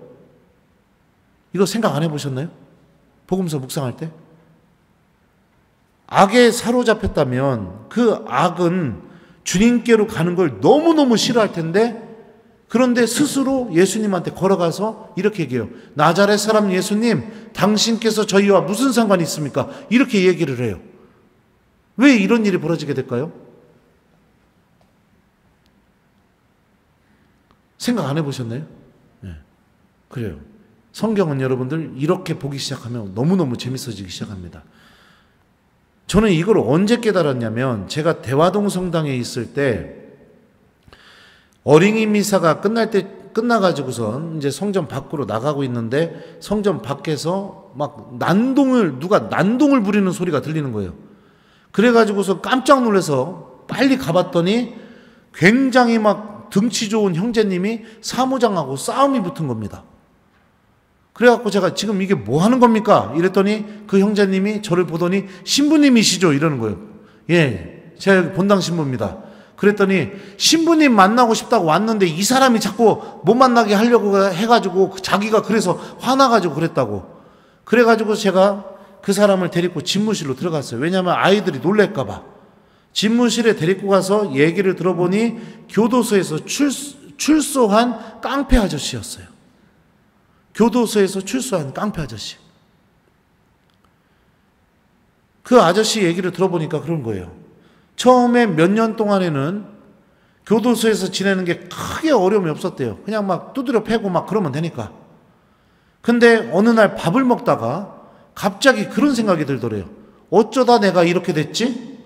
이거 생각 안 해보셨나요? 복음서 묵상할 때? 악에 사로잡혔다면 그 악은 주님께로 가는 걸 너무너무 싫어할 텐데 그런데 스스로 예수님한테 걸어가서 이렇게 얘기해요. 나자렛 사람 예수님, 당신께서 저희와 무슨 상관이 있습니까? 이렇게 얘기를 해요. 왜 이런 일이 벌어지게 될까요? 생각 안 해보셨나요? 네. 그래요. 성경은 여러분들 이렇게 보기 시작하면 너무너무 재밌어지기 시작합니다. 저는 이걸 언제 깨달았냐면 제가 대화동 성당에 있을 때 어린이 미사가 끝나가지고선 이제 성전 밖으로 나가고 있는데 성전 밖에서 막 누가 난동을 부리는 소리가 들리는 거예요. 그래가지고서 깜짝 놀라서 빨리 가봤더니 굉장히 막 등치 좋은 형제님이 사무장하고 싸움이 붙은 겁니다. 그래갖고 제가 지금 이게 뭐 하는 겁니까? 이랬더니 그 형제님이 저를 보더니 신부님이시죠? 이러는 거예요. 예, 제가 본당 신부입니다. 그랬더니 신부님 만나고 싶다고 왔는데 이 사람이 자꾸 못 만나게 하려고 해가지고 자기가 그래서 화나가지고 그랬다고. 그래가지고 제가 그 사람을 데리고 집무실로 들어갔어요. 왜냐하면 아이들이 놀랄까봐. 집무실에 데리고 가서 얘기를 들어보니 교도소에서 출소한 깡패 아저씨였어요. 교도소에서 출소한 깡패 아저씨. 그 아저씨 얘기를 들어보니까 그런 거예요. 처음에 몇 년 동안에는 교도소에서 지내는 게 크게 어려움이 없었대요. 그냥 막 두드려 패고 막 그러면 되니까. 근데 어느 날 밥을 먹다가 갑자기 그런 생각이 들더래요. 어쩌다 내가 이렇게 됐지?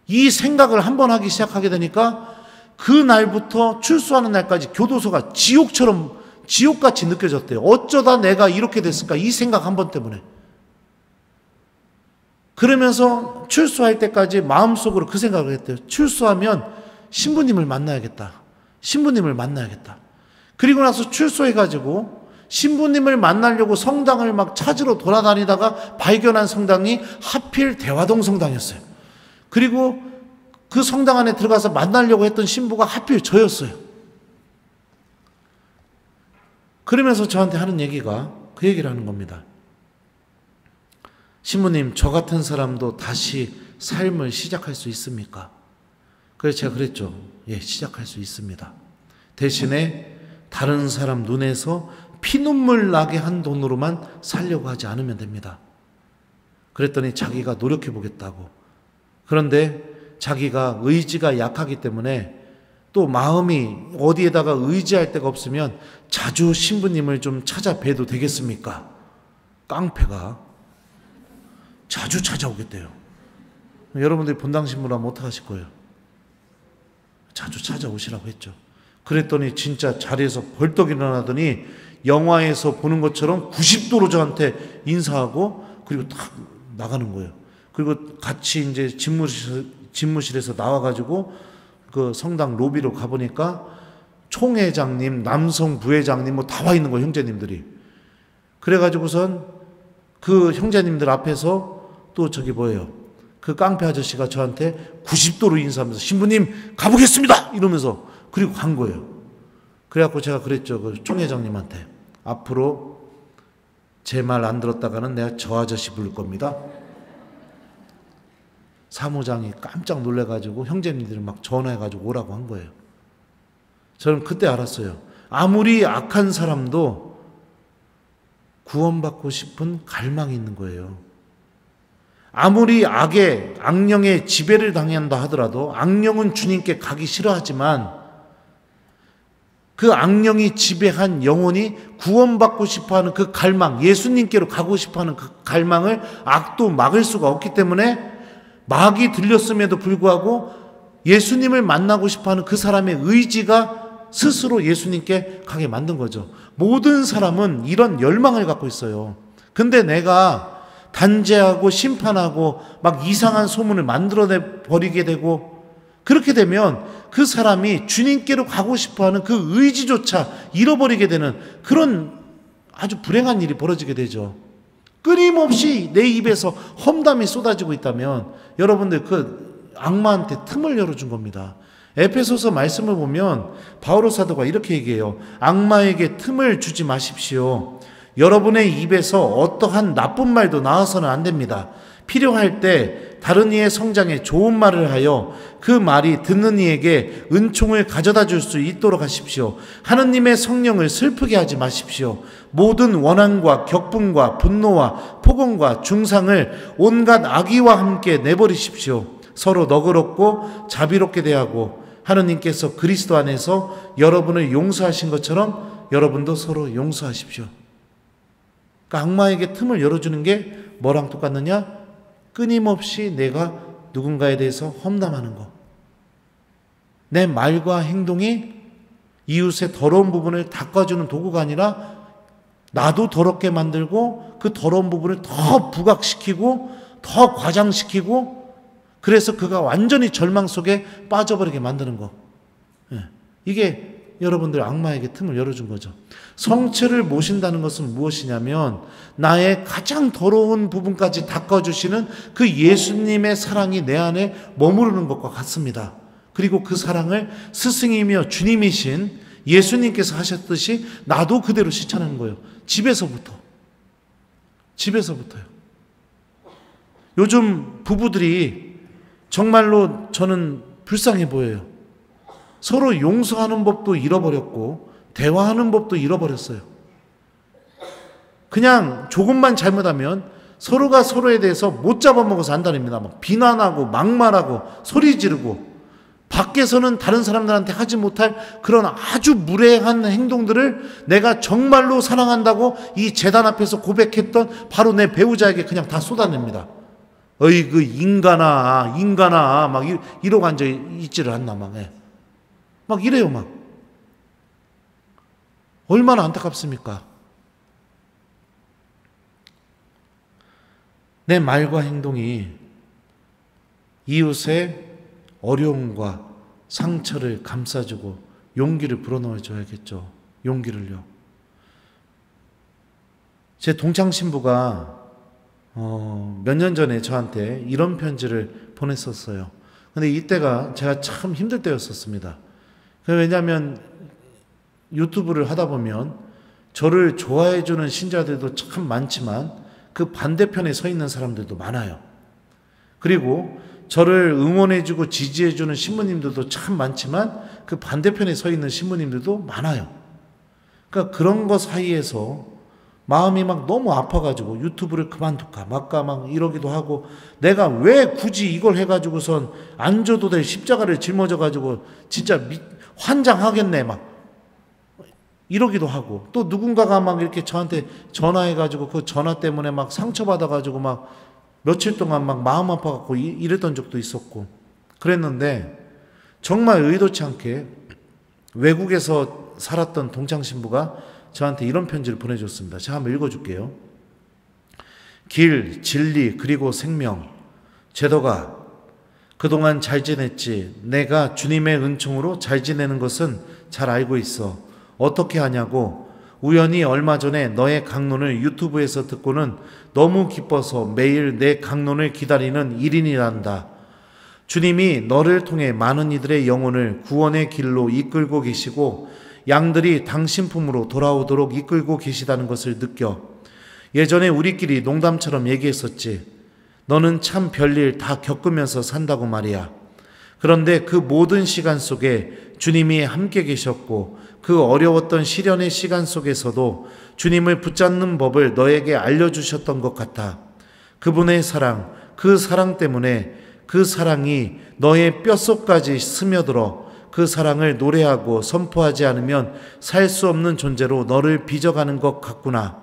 이 생각을 한번 하기 시작하게 되니까 그 날부터 출소하는 날까지 교도소가 지옥처럼 지옥같이 느껴졌대요. 어쩌다 내가 이렇게 됐을까? 이 생각 한 번 때문에. 그러면서 출소할 때까지 마음속으로 그 생각을 했대요. 출소하면 신부님을 만나야겠다. 신부님을 만나야겠다. 그리고 나서 출소해가지고 신부님을 만나려고 성당을 막 찾으러 돌아다니다가 발견한 성당이 하필 대화동 성당이었어요. 그리고 그 성당 안에 들어가서 만나려고 했던 신부가 하필 저였어요. 그러면서 저한테 하는 얘기가 그 얘기를 하는 겁니다. 신부님, 저 같은 사람도 다시 삶을 시작할 수 있습니까? 그래서 제가 그랬죠. 예, 시작할 수 있습니다. 대신에 다른 사람 눈에서 피눈물 나게 한 돈으로만 살려고 하지 않으면 됩니다. 그랬더니 자기가 노력해 보겠다고. 그런데 자기가 의지가 약하기 때문에 또 마음이 어디에다가 의지할 데가 없으면 자주 신부님을 좀 찾아뵈도 되겠습니까? 깡패가 자주 찾아오겠대요. 여러분들이 본당 신부라면 어떡하실 거예요? 자주 찾아오시라고 했죠. 그랬더니 진짜 자리에서 벌떡 일어나더니 영화에서 보는 것처럼 90도로 저한테 인사하고 그리고 탁 나가는 거예요. 그리고 같이 이제 집무실에서 나와가지고 그 성당 로비로 가보니까 총회장님, 남성 부회장님 뭐 다 와 있는 거예요, 형제님들이. 그래가지고선 그 형제님들 앞에서 또 저기 뭐예요, 그 깡패 아저씨가 저한테 90도로 인사하면서 신부님 가보겠습니다 이러면서 그리고 간 거예요. 그래갖고 제가 그랬죠, 그 총회장님한테. 앞으로 제 말 안 들었다가는 내가 저 아저씨 부를 겁니다. 사무장이 깜짝 놀래가지고 형제님들이 막 전화해가지고 오라고 한 거예요. 저는 그때 알았어요. 아무리 악한 사람도 구원받고 싶은 갈망이 있는 거예요. 아무리 악령의 지배를 당한다 하더라도 악령은 주님께 가기 싫어하지만 그 악령이 지배한 영혼이 구원받고 싶어하는 그 갈망, 예수님께로 가고 싶어하는 그 갈망을 악도 막을 수가 없기 때문에 막이 들렸음에도 불구하고 예수님을 만나고 싶어하는 그 사람의 의지가 스스로 예수님께 가게 만든 거죠. 모든 사람은 이런 열망을 갖고 있어요. 근데 내가 단죄하고 심판하고 막 이상한 소문을 만들어내 버리게 되고 그렇게 되면 그 사람이 주님께로 가고 싶어하는 그 의지조차 잃어버리게 되는 그런 아주 불행한 일이 벌어지게 되죠. 끊임없이 내 입에서 험담이 쏟아지고 있다면 여러분들 그 악마한테 틈을 열어준 겁니다. 에베소서 말씀을 보면 바오로 사도가 이렇게 얘기해요. 악마에게 틈을 주지 마십시오. 여러분의 입에서 어떠한 나쁜 말도 나와서는 안 됩니다. 필요할 때 다른 이의 성장에 좋은 말을 하여 그 말이 듣는 이에게 은총을 가져다 줄 수 있도록 하십시오. 하느님의 성령을 슬프게 하지 마십시오. 모든 원한과 격분과 분노와 폭언과 중상을 온갖 악의와 함께 내버리십시오. 서로 너그럽고 자비롭게 대하고 하느님께서 그리스도 안에서 여러분을 용서하신 것처럼 여러분도 서로 용서하십시오. 그러니까 악마에게 틈을 열어주는 게 뭐랑 똑같느냐? 끊임없이 내가 누군가에 대해서 험담하는 거. 내 말과 행동이 이웃의 더러운 부분을 닦아주는 도구가 아니라 나도 더럽게 만들고 그 더러운 부분을 더 부각시키고 더 과장시키고 그래서 그가 완전히 절망 속에 빠져버리게 만드는 거. 이게 여러분들 악마에게 틈을 열어준 거죠. 성체를 모신다는 것은 무엇이냐면 나의 가장 더러운 부분까지 닦아주시는 그 예수님의 사랑이 내 안에 머무르는 것과 같습니다. 그리고 그 사랑을 스승이며 주님이신 예수님께서 하셨듯이 나도 그대로 실천하는 거예요. 집에서부터요. 요즘 부부들이 정말로 저는 불쌍해 보여요. 서로 용서하는 법도 잃어버렸고 대화하는 법도 잃어버렸어요. 그냥 조금만 잘못하면 서로가 서로에 대해서 못 잡아먹어서 한다릅니다. 막 비난하고 막말하고 소리 지르고 밖에서는 다른 사람들한테 하지 못할 그런 아주 무례한 행동들을 내가 정말로 사랑한다고 이 재단 앞에서 고백했던 바로 내 배우자에게 그냥 다 쏟아냅니다. 어이 그 인간아 막 이러고 앉아있지를 않나 막 이래요 막. 얼마나 안타깝습니까? 내 말과 행동이 이웃의 어려움과 상처를 감싸주고 용기를 불어넣어줘야겠죠. 용기를요. 제 동창 신부가 몇 년 전에 저한테 이런 편지를 보냈었어요. 근데 이때가 제가 참 힘들 때였었습니다. 왜냐하면 유튜브를 하다 보면 저를 좋아해주는 신자들도 참 많지만 그 반대편에 서 있는 사람들도 많아요. 그리고 저를 응원해주고 지지해주는 신부님들도 참 많지만 그 반대편에 서 있는 신부님들도 많아요. 그러니까 그런 거 사이에서 마음이 막 너무 아파가지고 유튜브를 그만둘까 말까 막 이러기도 하고, 내가 왜 굳이 이걸 해가지고선 안 줘도 될 십자가를 짊어져가지고 진짜 환장하겠네 막 이러기도 하고, 또 누군가가 막 이렇게 저한테 전화해가지고 그 전화 때문에 막 상처받아가지고 막 며칠 동안 막 마음 아파갖고 이랬던 적도 있었고 그랬는데, 정말 의도치 않게 외국에서 살았던 동창 신부가 저한테 이런 편지를 보내줬습니다. 제가 한번 읽어줄게요. 길, 진리, 그리고 생명. 제도가 그동안 잘 지냈지. 내가 주님의 은총으로 잘 지내는 것은 잘 알고 있어. 어떻게 하냐고. 우연히 얼마 전에 너의 강론을 유튜브에서 듣고는 너무 기뻐서 매일 내 강론을 기다리는 1인이란다. 주님이 너를 통해 많은 이들의 영혼을 구원의 길로 이끌고 계시고 양들이 당신 품으로 돌아오도록 이끌고 계시다는 것을 느껴. 예전에 우리끼리 농담처럼 얘기했었지. 너는 참 별일 다 겪으면서 산다고 말이야. 그런데 그 모든 시간 속에 주님이 함께 계셨고 그 어려웠던 시련의 시간 속에서도 주님을 붙잡는 법을 너에게 알려주셨던 것 같아. 그분의 사랑, 그 사랑 때문에 그 사랑이 너의 뼛속까지 스며들어 그 사랑을 노래하고 선포하지 않으면 살 수 없는 존재로 너를 빚어가는 것 같구나.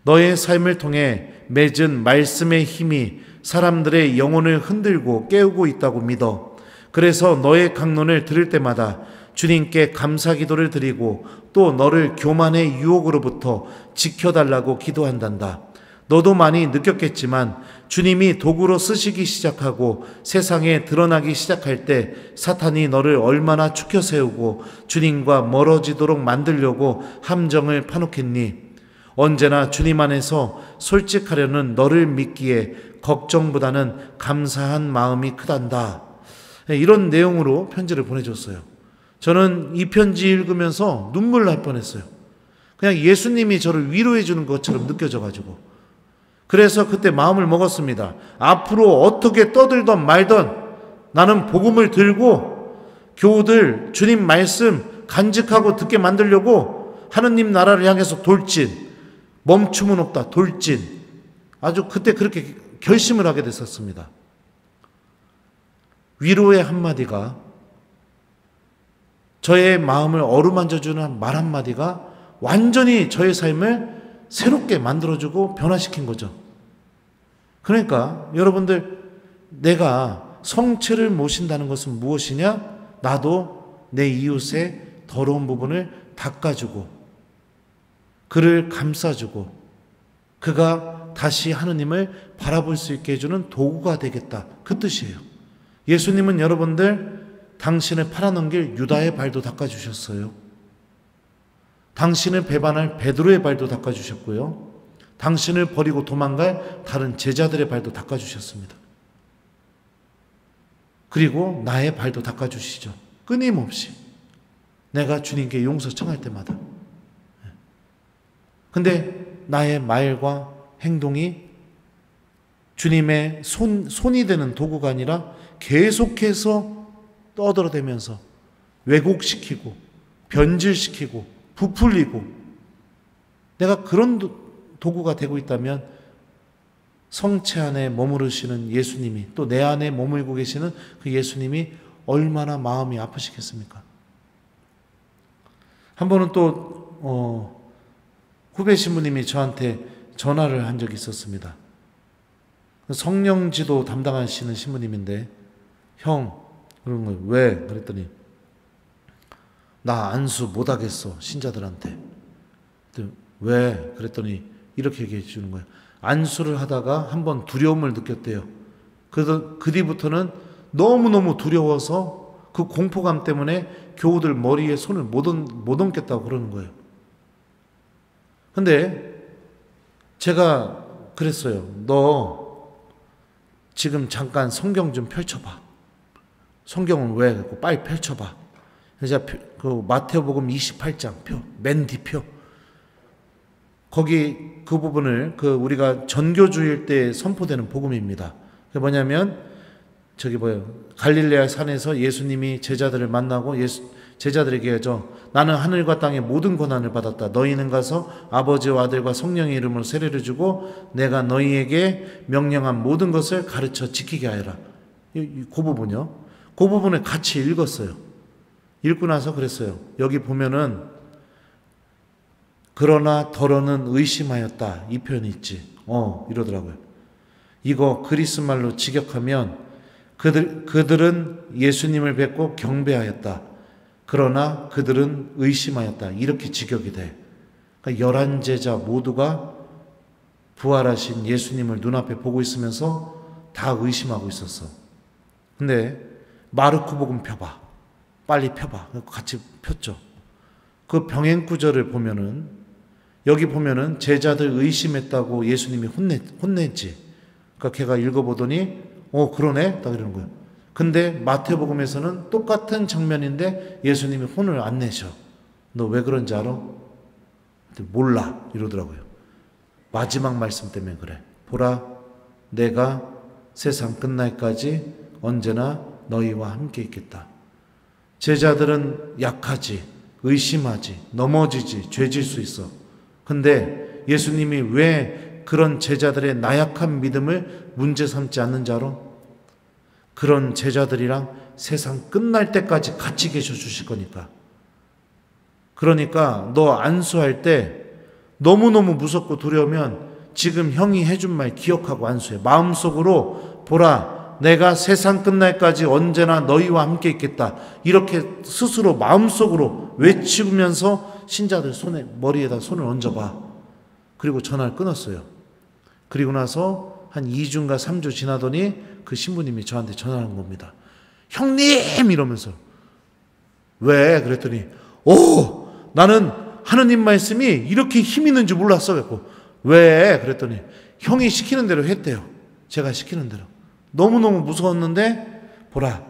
너의 삶을 통해 맺은 말씀의 힘이 사람들의 영혼을 흔들고 깨우고 있다고 믿어. 그래서 너의 강론을 들을 때마다 주님께 감사 기도를 드리고 또 너를 교만의 유혹으로부터 지켜달라고 기도한단다. 너도 많이 느꼈겠지만 주님이 도구로 쓰시기 시작하고 세상에 드러나기 시작할 때 사탄이 너를 얼마나 축혀 세우고 주님과 멀어지도록 만들려고 함정을 파놓겠니? 언제나 주님 안에서 솔직하려는 너를 믿기에 걱정보다는 감사한 마음이 크단다. 이런 내용으로 편지를 보내줬어요. 저는 이 편지 읽으면서 눈물 날 뻔했어요. 그냥 예수님이 저를 위로해 주는 것처럼 느껴져가지고. 그래서 그때 마음을 먹었습니다. 앞으로 어떻게 떠들던 말던 나는 복음을 들고 교우들 주님 말씀 간직하고 듣게 만들려고 하느님 나라를 향해서 돌진, 멈춤은 없다, 돌진. 아주 그때 그렇게 결심을 하게 됐었습니다. 위로의 한마디가, 저의 마음을 어루만져주는 말 한마디가 완전히 저의 삶을 새롭게 만들어주고 변화시킨 거죠. 그러니까 여러분들, 내가 성체를 모신다는 것은 무엇이냐? 나도 내 이웃의 더러운 부분을 닦아주고 그를 감싸주고 그가 다시 하느님을 바라볼 수 있게 해주는 도구가 되겠다, 그 뜻이에요. 예수님은 여러분들 당신을 팔아넘길 유다의 발도 닦아주셨어요. 당신을 배반할 베드로의 발도 닦아주셨고요. 당신을 버리고 도망갈 다른 제자들의 발도 닦아주셨습니다. 그리고 나의 발도 닦아주시죠. 끊임없이 내가 주님께 용서 청할 때마다. 근데 나의 말과 행동이 주님의 손이 되는 도구가 아니라 계속해서 떠들어대면서 왜곡시키고 변질시키고 부풀리고 내가 그런 도구가 되고 있다면 성체 안에 머무르시는 예수님이, 또 내 안에 머물고 계시는 그 예수님이 얼마나 마음이 아프시겠습니까? 한 번은 또 후배 신부님이 저한테 전화를 한 적이 있었습니다. 성령지도 담당하시는 신부님인데, 형, 그런 거예요. 왜? 그랬더니 나 안수 못하겠어, 신자들한테. 왜? 그랬더니 이렇게 얘기해 주는 거예요. 안수를 하다가 한번 두려움을 느꼈대요. 그래서 그 뒤부터는 너무너무 두려워서 그 공포감 때문에 교우들 머리에 손을 못 얹겠다고 그러는 거예요. 근데 제가 그랬어요. 너 지금 잠깐 성경 좀 펼쳐봐. 성경은 왜? 빨리 펼쳐봐. 그래서 그 마태복음 28장 표, 맨 뒤표. 거기 그 부분을 우리가 전교주일 때 선포되는 복음입니다. 그게 뭐냐면 갈릴레아 산에서 예수님이 제자들을 만나고 제자들에게 하죠. 나는 하늘과 땅의 모든 권한을 받았다. 너희는 가서 아버지와 아들과 성령의 이름으로 세례를 주고 내가 너희에게 명령한 모든 것을 가르쳐 지키게 하여라. 그 부분이요. 그 부분을 같이 읽었어요. 읽고 나서 그랬어요. 여기 보면은 그러나 더러는 의심하였다. 이 표현이 있지. 이러더라고요. 이거 그리스 말로 직역하면 그들은 예수님을 뵙고 경배하였다. 그러나 그들은 의심하였다. 이렇게 직역이 돼. 그러니까 11제자 모두가 부활하신 예수님을 눈앞에 보고 있으면서 다 의심하고 있었어. 근데 마르코 복음 펴봐. 빨리 펴봐. 같이 폈죠. 그 병행 구절을 보면은 여기 보면은 제자들 의심했다고 예수님이 혼냈지. 그러니까 걔가 읽어보더니 그러네? 딱 이러는 거예요. 근데 마태복음에서는 똑같은 장면인데 예수님이 혼을 안 내셔. 너 왜 그런지 알아? 몰라. 이러더라고요. 마지막 말씀 때문에 그래. 보라, 내가 세상 끝날까지 언제나 너희와 함께 있겠다. 제자들은 약하지, 의심하지, 넘어지지, 죄질 수 있어. 근데 예수님이 왜 그런 제자들의 나약한 믿음을 문제 삼지 않는지 알아? 그런 제자들이랑 세상 끝날 때까지 같이 계셔 주실 거니까. 그러니까 너 안수할 때 너무너무 무섭고 두려우면 지금 형이 해준 말 기억하고 안수해. 마음속으로 보라, 내가 세상 끝날까지 언제나 너희와 함께 있겠다. 이렇게 스스로 마음속으로 외치면서 신자들 머리에다 손을 얹어봐. 그리고 전화를 끊었어요. 그리고 나서 한 2주인가 3주 지나더니 그 신부님이 저한테 전화한 겁니다. 형님! 이러면서. 왜? 그랬더니 나는 하느님 말씀이 이렇게 힘 있는 줄 몰랐어. 그랬고 왜? 그랬더니 형이 시키는 대로 했대요. 제가 시키는 대로. 너무너무 무서웠는데 보라,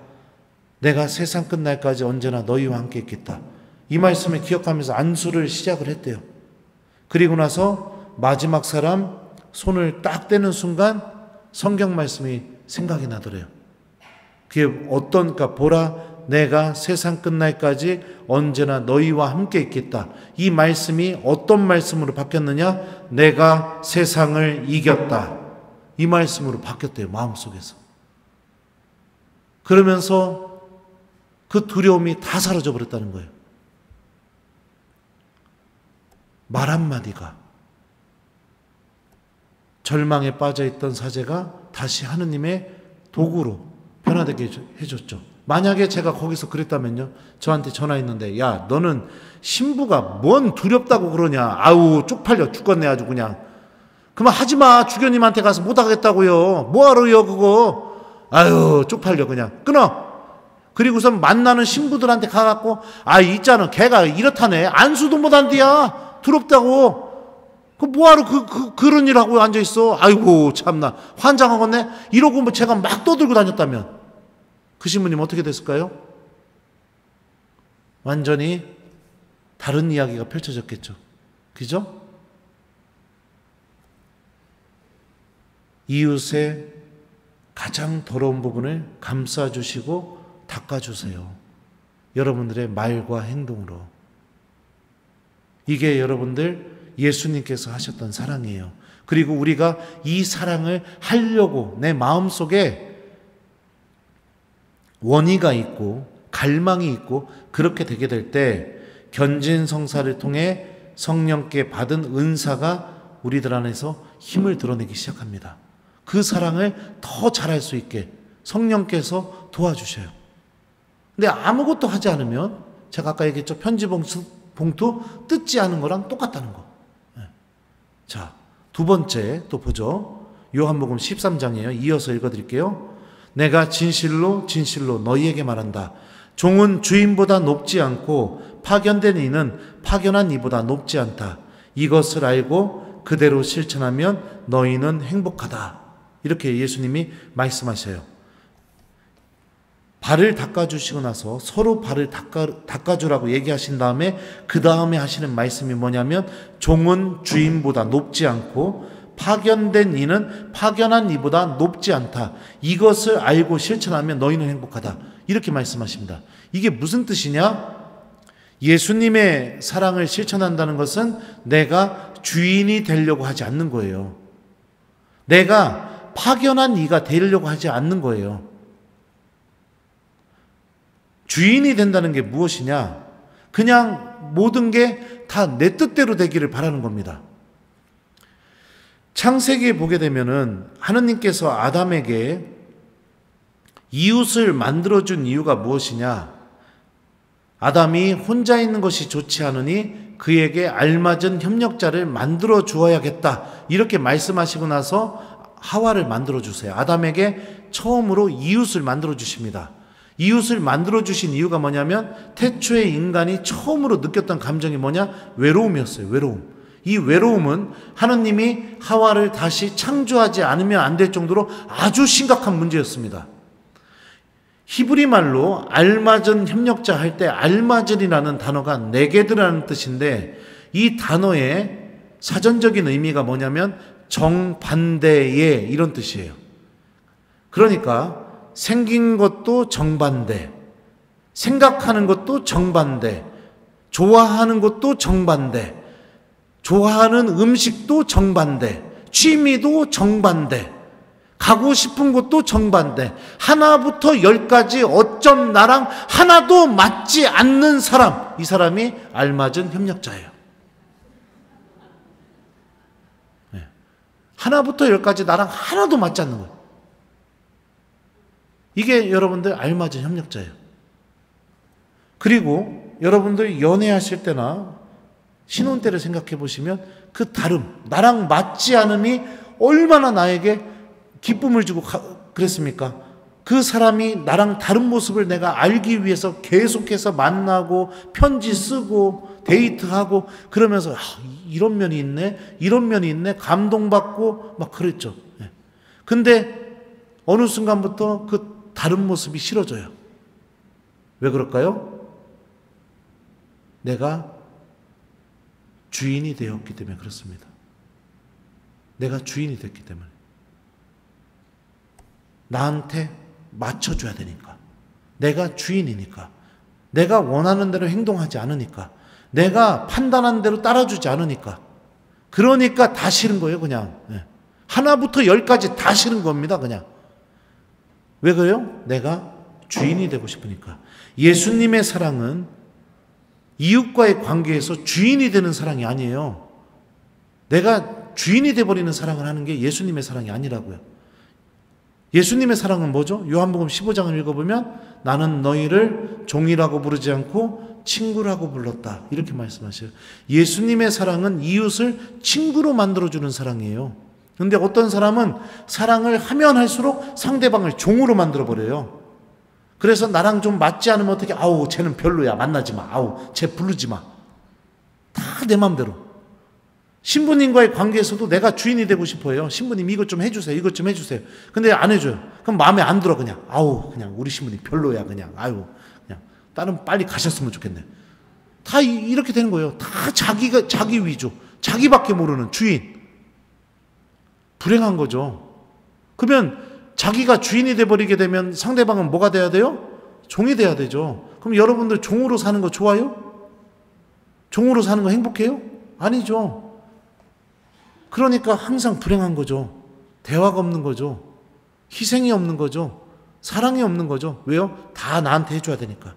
내가 세상 끝날까지 언제나 너희와 함께 있겠다. 이 말씀을 기억하면서 안수를 시작을 했대요. 그리고 나서 마지막 사람 손을 딱 떼는 순간 성경 말씀이 생각이 나더래요. 그게 그러니까 보라, 내가 세상 끝날까지 언제나 너희와 함께 있겠다. 이 말씀이 어떤 말씀으로 바뀌었느냐? 내가 세상을 이겼다. 이 말씀으로 바뀌었대요. 마음속에서. 그러면서 그 두려움이 다 사라져 버렸다는 거예요. 말 한마디가, 절망에 빠져있던 사제가 다시 하느님의 도구로 변화되게 해줬죠. 만약에 제가 거기서 그랬다면요, 저한테 전화했는데, 야, 너는 신부가 뭔 두렵다고 그러냐. 아우, 쪽팔려 죽겠네 아주 그냥. 그만 하지마. 주교님한테 가서 못하겠다고요. 뭐하러요 그거. 아유, 쪽팔려 그냥. 끊어. 그리고선 만나는 신부들한테 가갖고, 있잖아, 걔가 이렇다네. 안수도 못한대야. 두렵다고. 그 뭐하러 그런 일 하고 앉아있어. 아이고 참나 환장하겠네. 이러고 뭐 제가 막 떠들고 다녔다면 그 신부님 어떻게 됐을까요? 완전히 다른 이야기가 펼쳐졌겠죠. 그죠? 이웃의 가장 더러운 부분을 감싸주시고 닦아주세요. 여러분들의 말과 행동으로. 이게 여러분들 예수님께서 하셨던 사랑이에요. 그리고 우리가 이 사랑을 하려고 내 마음속에 원의가 있고 갈망이 있고 그렇게 되게 될 때 견진성사를 통해 성령께 받은 은사가 우리들 안에서 힘을 드러내기 시작합니다. 그 사랑을 더 잘할 수 있게 성령께서 도와주셔요. 근데 아무것도 하지 않으면 제가 아까 얘기했죠. 편지 봉투 뜯지 않은 거랑 똑같다는 거. 자, 두 번째 또 보죠. 요한복음 13장이에요. 이어서 읽어드릴게요. 내가 진실로 진실로 너희에게 말한다. 종은 주인보다 높지 않고 파견된 이는 파견한 이보다 높지 않다. 이것을 알고 그대로 실천하면 너희는 행복하다. 이렇게 예수님이 말씀하셔요. 발을 닦아주시고 나서 서로 발을 닦아주라고 얘기하신 다음에 그 다음에 하시는 말씀이 뭐냐면 종은 주인보다 높지 않고 파견된 이는 파견한 이보다 높지 않다. 이것을 알고 실천하면 너희는 행복하다. 이렇게 말씀하십니다. 이게 무슨 뜻이냐? 예수님의 사랑을 실천한다는 것은 내가 주인이 되려고 하지 않는 거예요. 내가 파견한 이가 되려고 하지 않는 거예요. 주인이 된다는 게 무엇이냐? 그냥 모든 게 다 내 뜻대로 되기를 바라는 겁니다. 창세기에 보게 되면은 하느님께서 아담에게 이웃을 만들어준 이유가 무엇이냐? 아담이 혼자 있는 것이 좋지 않으니 그에게 알맞은 협력자를 만들어 주어야겠다. 이렇게 말씀하시고 나서 하와를 만들어 주세요. 아담에게 처음으로 이웃을 만들어 주십니다. 이웃을 만들어 주신 이유가 뭐냐면 태초에 인간이 처음으로 느꼈던 감정이 뭐냐? 외로움이었어요. 외로움. 이 외로움은 하느님이 하와를 다시 창조하지 않으면 안 될 정도로 아주 심각한 문제였습니다. 히브리 말로 알맞은 협력자 할 때 알맞은이라는 단어가 네게드라는 뜻인데 이 단어의 사전적인 의미가 뭐냐면 정반대의 이런 뜻이에요. 그러니까 생긴 것도 정반대, 생각하는 것도 정반대, 좋아하는 것도 정반대, 좋아하는 음식도 정반대, 취미도 정반대, 가고 싶은 곳도 정반대, 하나부터 10까지 어쩜 나랑 하나도 맞지 않는 사람, 이 사람이 알맞은 협력자예요. 네. 하나부터 10까지 나랑 하나도 맞지 않는 거예요. 이게 여러분들 알맞은 협력자예요. 그리고 여러분들 연애하실 때나 신혼 때를 생각해 보시면 그 다름, 나랑 맞지 않음이 얼마나 나에게 기쁨을 주고 그랬습니까? 그 사람이 나랑 다른 모습을 내가 알기 위해서 계속해서 만나고 편지 쓰고 데이트하고 그러면서 이런 면이 있네, 이런 면이 있네, 감동받고 막 그랬죠. 근데 어느 순간부터 그 다른 모습이 싫어져요. 왜 그럴까요? 내가 주인이 되었기 때문에 그렇습니다. 내가 주인이 됐기 때문에. 나한테 맞춰줘야 되니까. 내가 주인이니까. 내가 원하는 대로 행동하지 않으니까. 내가 판단한 대로 따라주지 않으니까. 그러니까 다 싫은 거예요, 그냥. 하나부터 10까지 다 싫은 겁니다, 그냥. 왜 그래요? 내가 주인이 되고 싶으니까. 예수님의 사랑은 이웃과의 관계에서 주인이 되는 사랑이 아니에요. 내가 주인이 되어버리는 사랑을 하는 게 예수님의 사랑이 아니라고요. 예수님의 사랑은 뭐죠? 요한복음 15장을 읽어보면 나는 너희를 종이라고 부르지 않고 친구라고 불렀다. 이렇게 말씀하셔요. 예수님의 사랑은 이웃을 친구로 만들어주는 사랑이에요. 그런데 어떤 사람은 사랑을 하면 할수록 상대방을 종으로 만들어버려요. 그래서 나랑 좀 맞지 않으면 어떻게, 아우, 쟤는 별로야. 만나지 마. 아우, 쟤 부르지 마. 다 내 맘대로. 신부님과의 관계에서도 내가 주인이 되고 싶어요. 신부님 이것 좀 해주세요. 이것 좀 해주세요. 근데 안 해줘요. 그럼 마음에 안 들어, 그냥. 아우, 그냥 우리 신부님 별로야. 그냥. 아유, 그냥. 다른 빨리 가셨으면 좋겠네. 다 이렇게 되는 거예요. 다 자기 위주. 자기밖에 모르는 주인. 불행한 거죠. 그러면 자기가 주인이 돼버리게 되면 상대방은 뭐가 돼야 돼요? 종이 돼야 되죠. 그럼 여러분들 종으로 사는 거 좋아요? 종으로 사는 거 행복해요? 아니죠. 그러니까 항상 불행한 거죠. 대화가 없는 거죠. 희생이 없는 거죠. 사랑이 없는 거죠. 왜요? 다 나한테 해줘야 되니까.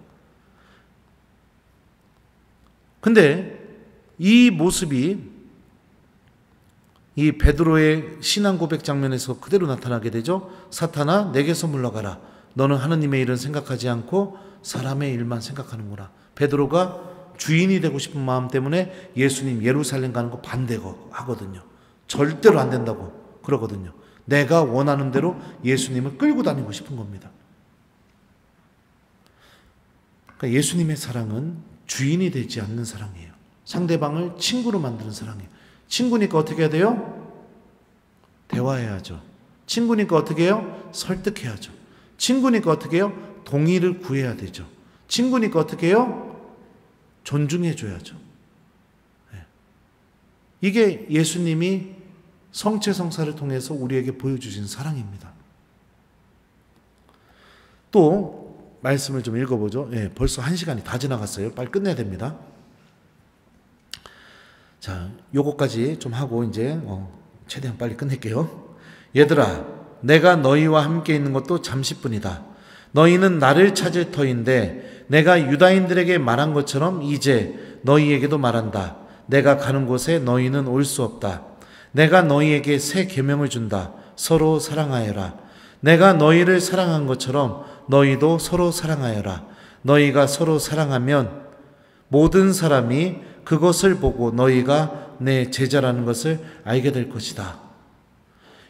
근데 이 모습이 이 베드로의 신앙 고백 장면에서 그대로 나타나게 되죠. 사탄아, 내게서 물러가라. 너는 하느님의 일은 생각하지 않고 사람의 일만 생각하는구나. 베드로가 주인이 되고 싶은 마음 때문에 예수님 예루살렘 가는 거 반대하거든요. 절대로 안 된다고 그러거든요. 내가 원하는 대로 예수님을 끌고 다니고 싶은 겁니다. 그러니까 예수님의 사랑은 주인이 되지 않는 사랑이에요. 상대방을 친구로 만드는 사랑이에요. 친구니까 어떻게 해야 돼요? 대화해야죠. 친구니까 어떻게 해요? 설득해야죠. 친구니까 어떻게 해요? 동의를 구해야 되죠. 친구니까 어떻게 해요? 존중해줘야죠. 이게 예수님이 성체성사를 통해서 우리에게 보여주신 사랑입니다. 또 말씀을 좀 읽어보죠. 벌써 1시간이 다 지나갔어요. 빨리 끝내야 됩니다. 자, 요거까지 좀 하고 이제 최대한 빨리 끝낼게요. 얘들아, 내가 너희와 함께 있는 것도 잠시뿐이다. 너희는 나를 찾을 터인데 내가 유다인들에게 말한 것처럼 이제 너희에게도 말한다. 내가 가는 곳에 너희는 올 수 없다. 내가 너희에게 새 계명을 준다. 서로 사랑하여라. 내가 너희를 사랑한 것처럼 너희도 서로 사랑하여라. 너희가 서로 사랑하면 모든 사람이 그것을 보고 너희가 내 제자라는 것을 알게 될 것이다.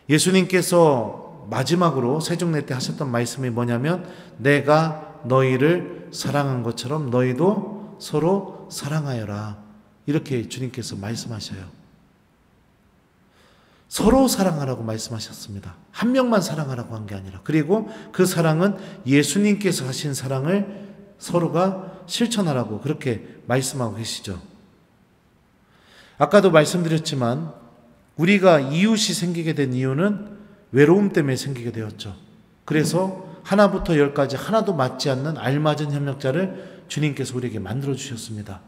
예수님께서 마지막으로 세종례 때 하셨던 말씀이 뭐냐면 내가 너희를 사랑한 것처럼 너희도 서로 사랑하여라. 이렇게 주님께서 말씀하셔요. 서로 사랑하라고 말씀하셨습니다. 한 명만 사랑하라고 한 게 아니라. 그리고 그 사랑은 예수님께서 하신 사랑을 서로가 실천하라고 그렇게 말씀하고 계시죠. 아까도 말씀드렸지만 우리가 이웃이 생기게 된 이유는 외로움 때문에 생기게 되었죠. 그래서 하나부터 열까지 하나도 맞지 않는 알맞은 협력자를 주님께서 우리에게 만들어 주셨습니다.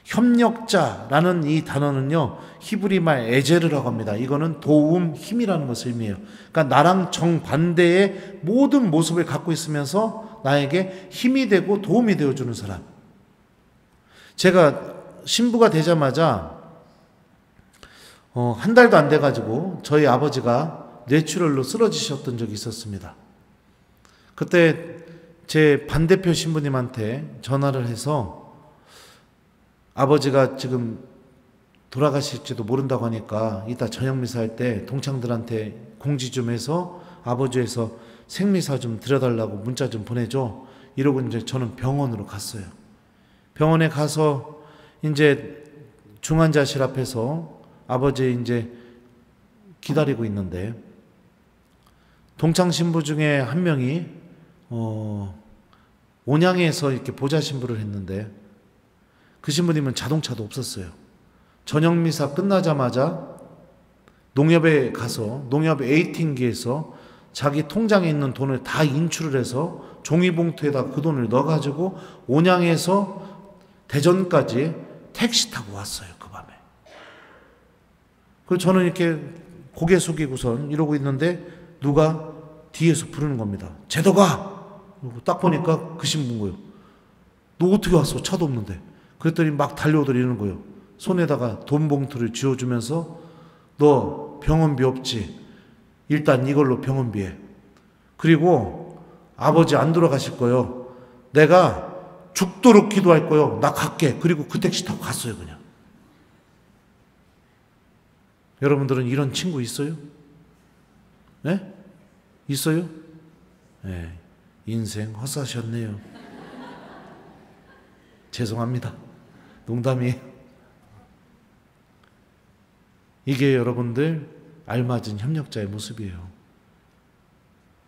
협력자라는 이 단어는요, 히브리 말 에제르라고 합니다. 이거는 도움, 힘이라는 것을 의미해요. 그러니까 나랑 정반대의 모든 모습을 갖고 있으면서 나에게 힘이 되고 도움이 되어주는 사람. 제가 신부가 되자마자 한 달도 안 돼가지고 저희 아버지가 뇌출혈로 쓰러지셨던 적이 있었습니다. 그때 제 반대표 신부님한테 전화를 해서 아버지가 지금 돌아가실지도 모른다고 하니까 이따 저녁 미사 할 때 동창들한테 공지 좀 해서 아버지에서 생미사 좀 드려달라고 문자 좀 보내줘. 이러고 이제 저는 병원으로 갔어요. 병원에 가서 이제 중환자실 앞에서 아버지 이제 기다리고 있는데 동창 신부 중에 한 명이 온양에서 이렇게 보좌 신부를 했는데 그 신부님은 자동차도 없었어요. 저녁 미사 끝나자마자 농협에 가서 농협 에이팅기에서 자기 통장에 있는 돈을 다 인출을 해서 종이봉투에다 그 돈을 넣어가지고 온양에서 대전까지 택시 타고 왔어요. 그 밤에. 그래서 저는 이렇게 고개 숙이고선 이러고 있는데 누가 뒤에서 부르는 겁니다. 제도가! 딱 보니까 그 신부인 거예요. 너 어떻게 왔어? 차도 없는데. 그랬더니 막 달려오더니 이러는 거예요. 손에다가 돈 봉투를 쥐어주면서 너 병원비 없지? 일단 이걸로 병원비해. 그리고 아버지 안 돌아가실 거요. 내가 죽도록 기도할 거요. 나 갈게. 그리고 그 택시 타고 갔어요, 그냥. 여러분들은 이런 친구 있어요? 네? 있어요? 네. 인생 헛사셨네요. 죄송합니다. 농담이에요. 이게 여러분들 알맞은 협력자의 모습이에요.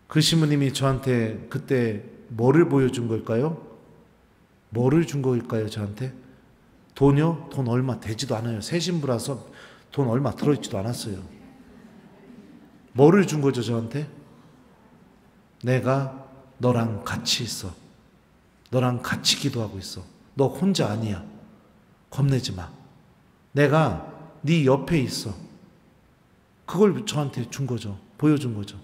그 신부님이 저한테 그때 뭐를 보여준 걸까요? 뭐를 준 걸까요, 저한테? 돈요? 돈 얼마 되지도 않아요. 새 신부라서 돈 얼마 들어있지도 않았어요. 뭐를 준 거죠, 저한테? 내가 너랑 같이 있어. 너랑 같이 기도하고 있어. 너 혼자 아니야. 겁내지 마. 내가 네 옆에 있어. 그걸 저한테 준 거죠. 보여준 거죠.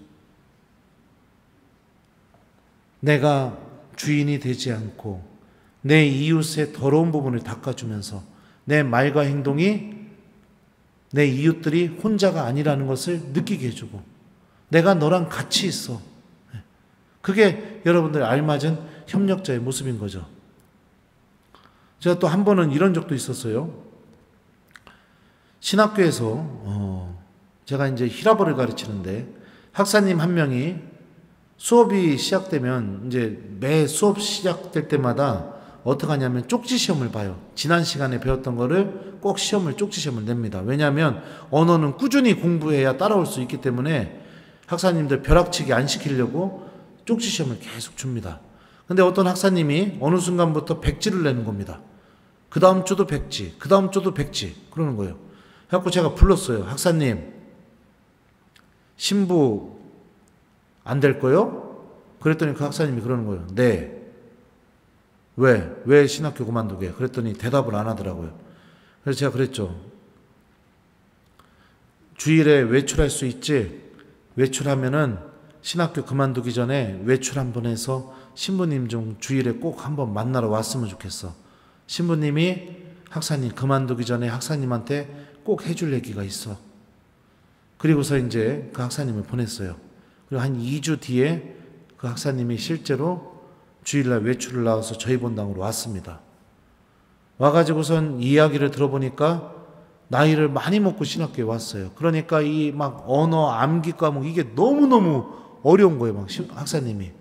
내가 주인이 되지 않고 내 이웃의 더러운 부분을 닦아주면서 내 말과 행동이 내 이웃들이 혼자가 아니라는 것을 느끼게 해주고 내가 너랑 같이 있어. 그게 여러분들 알맞은 협력자의 모습인 거죠. 제가 또 한 번은 이런 적도 있었어요. 신학교에서 제가 이제 히라버를 가르치는데 학사님 한 명이 수업이 시작되면 이제 매 수업 시작될 때마다 어떻게 하냐면 쪽지 시험을 봐요. 지난 시간에 배웠던 거를 꼭 쪽지 시험을 냅니다. 왜냐하면 언어는 꾸준히 공부해야 따라올 수 있기 때문에 학사님들 벼락치기 안 시키려고 쪽지 시험을 계속 줍니다. 근데 어떤 학사님이 어느 순간부터 백지를 내는 겁니다. 그 다음 주도 백지, 그 다음 주도 백지 그러는 거예요. 그래서 제가 불렀어요. 학사님, 신부 안 될 거요? 그랬더니 그 학사님이 그러는 거예요. 네. 왜 신학교 그만두게? 그랬더니 대답을 안 하더라고요. 그래서 제가 그랬죠. 주일에 외출할 수 있지? 외출하면은 신학교 그만두기 전에 외출 한번 해서 신부님 좀 주일에 꼭 한번 만나러 왔으면 좋겠어. 신부님이 학사님 그만두기 전에 학사님한테 꼭 해줄 얘기가 있어. 그리고서 이제 그 학사님을 보냈어요. 그리고 한 2주 뒤에 그 학사님이 실제로 주일날 외출을 나와서 저희 본당으로 왔습니다. 와가지고선 이야기를 들어보니까 나이를 많이 먹고 신학교에 왔어요. 그러니까 이 막 언어 암기 과목 이게 너무너무 어려운 거예요. 막 학사님이.